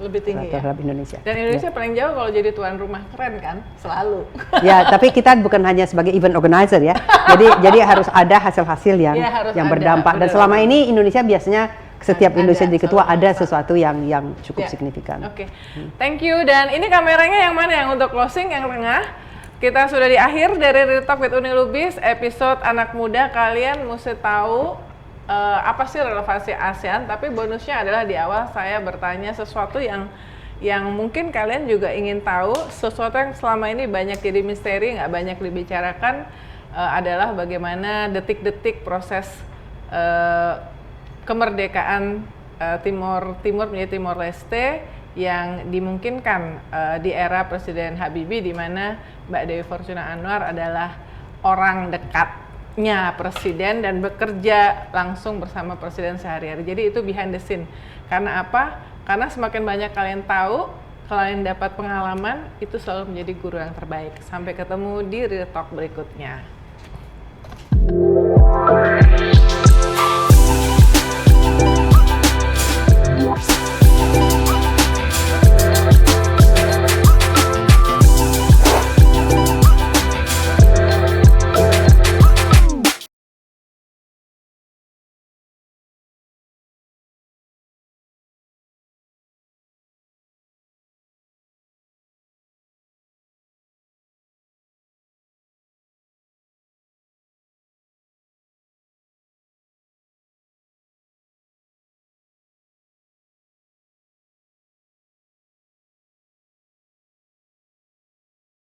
Speaker 2: terhadap Indonesia. Dan
Speaker 1: Indonesia paling jauh kalau jadi tuan rumah, keren kan, selalu.
Speaker 2: Ya, tapi kita bukan hanya sebagai event organizer, ya. Jadi harus ada hasil-hasil yang berdampak. Dan selama ini Indonesia biasanya setiap Indonesia jadi ketua ada sesuatu yang cukup signifikan.
Speaker 1: Thank you. Dan ini kameranya yang mana, yang untuk closing, yang tengah? Kita sudah di akhir dari Real Talk with Uni Lubis, episode anak muda. Kalian mesti tahu apa sih relevansi ASEAN, tapi bonusnya adalah di awal saya bertanya sesuatu yang mungkin kalian juga ingin tahu, sesuatu yang selama ini banyak jadi misteri, nggak banyak dibicarakan. adalah bagaimana detik-detik proses kemerdekaan Timor menjadi Timor Leste yang dimungkinkan di era Presiden Habibie, di mana Mbak Dewi Fortuna Anwar adalah orang dekatnya Presiden dan bekerja langsung bersama Presiden sehari-hari. Jadi itu behind the scene. Karena apa? Karena semakin banyak kalian tahu, kalian dapat pengalaman, itu selalu menjadi guru yang terbaik. Sampai ketemu di Real Talk berikutnya.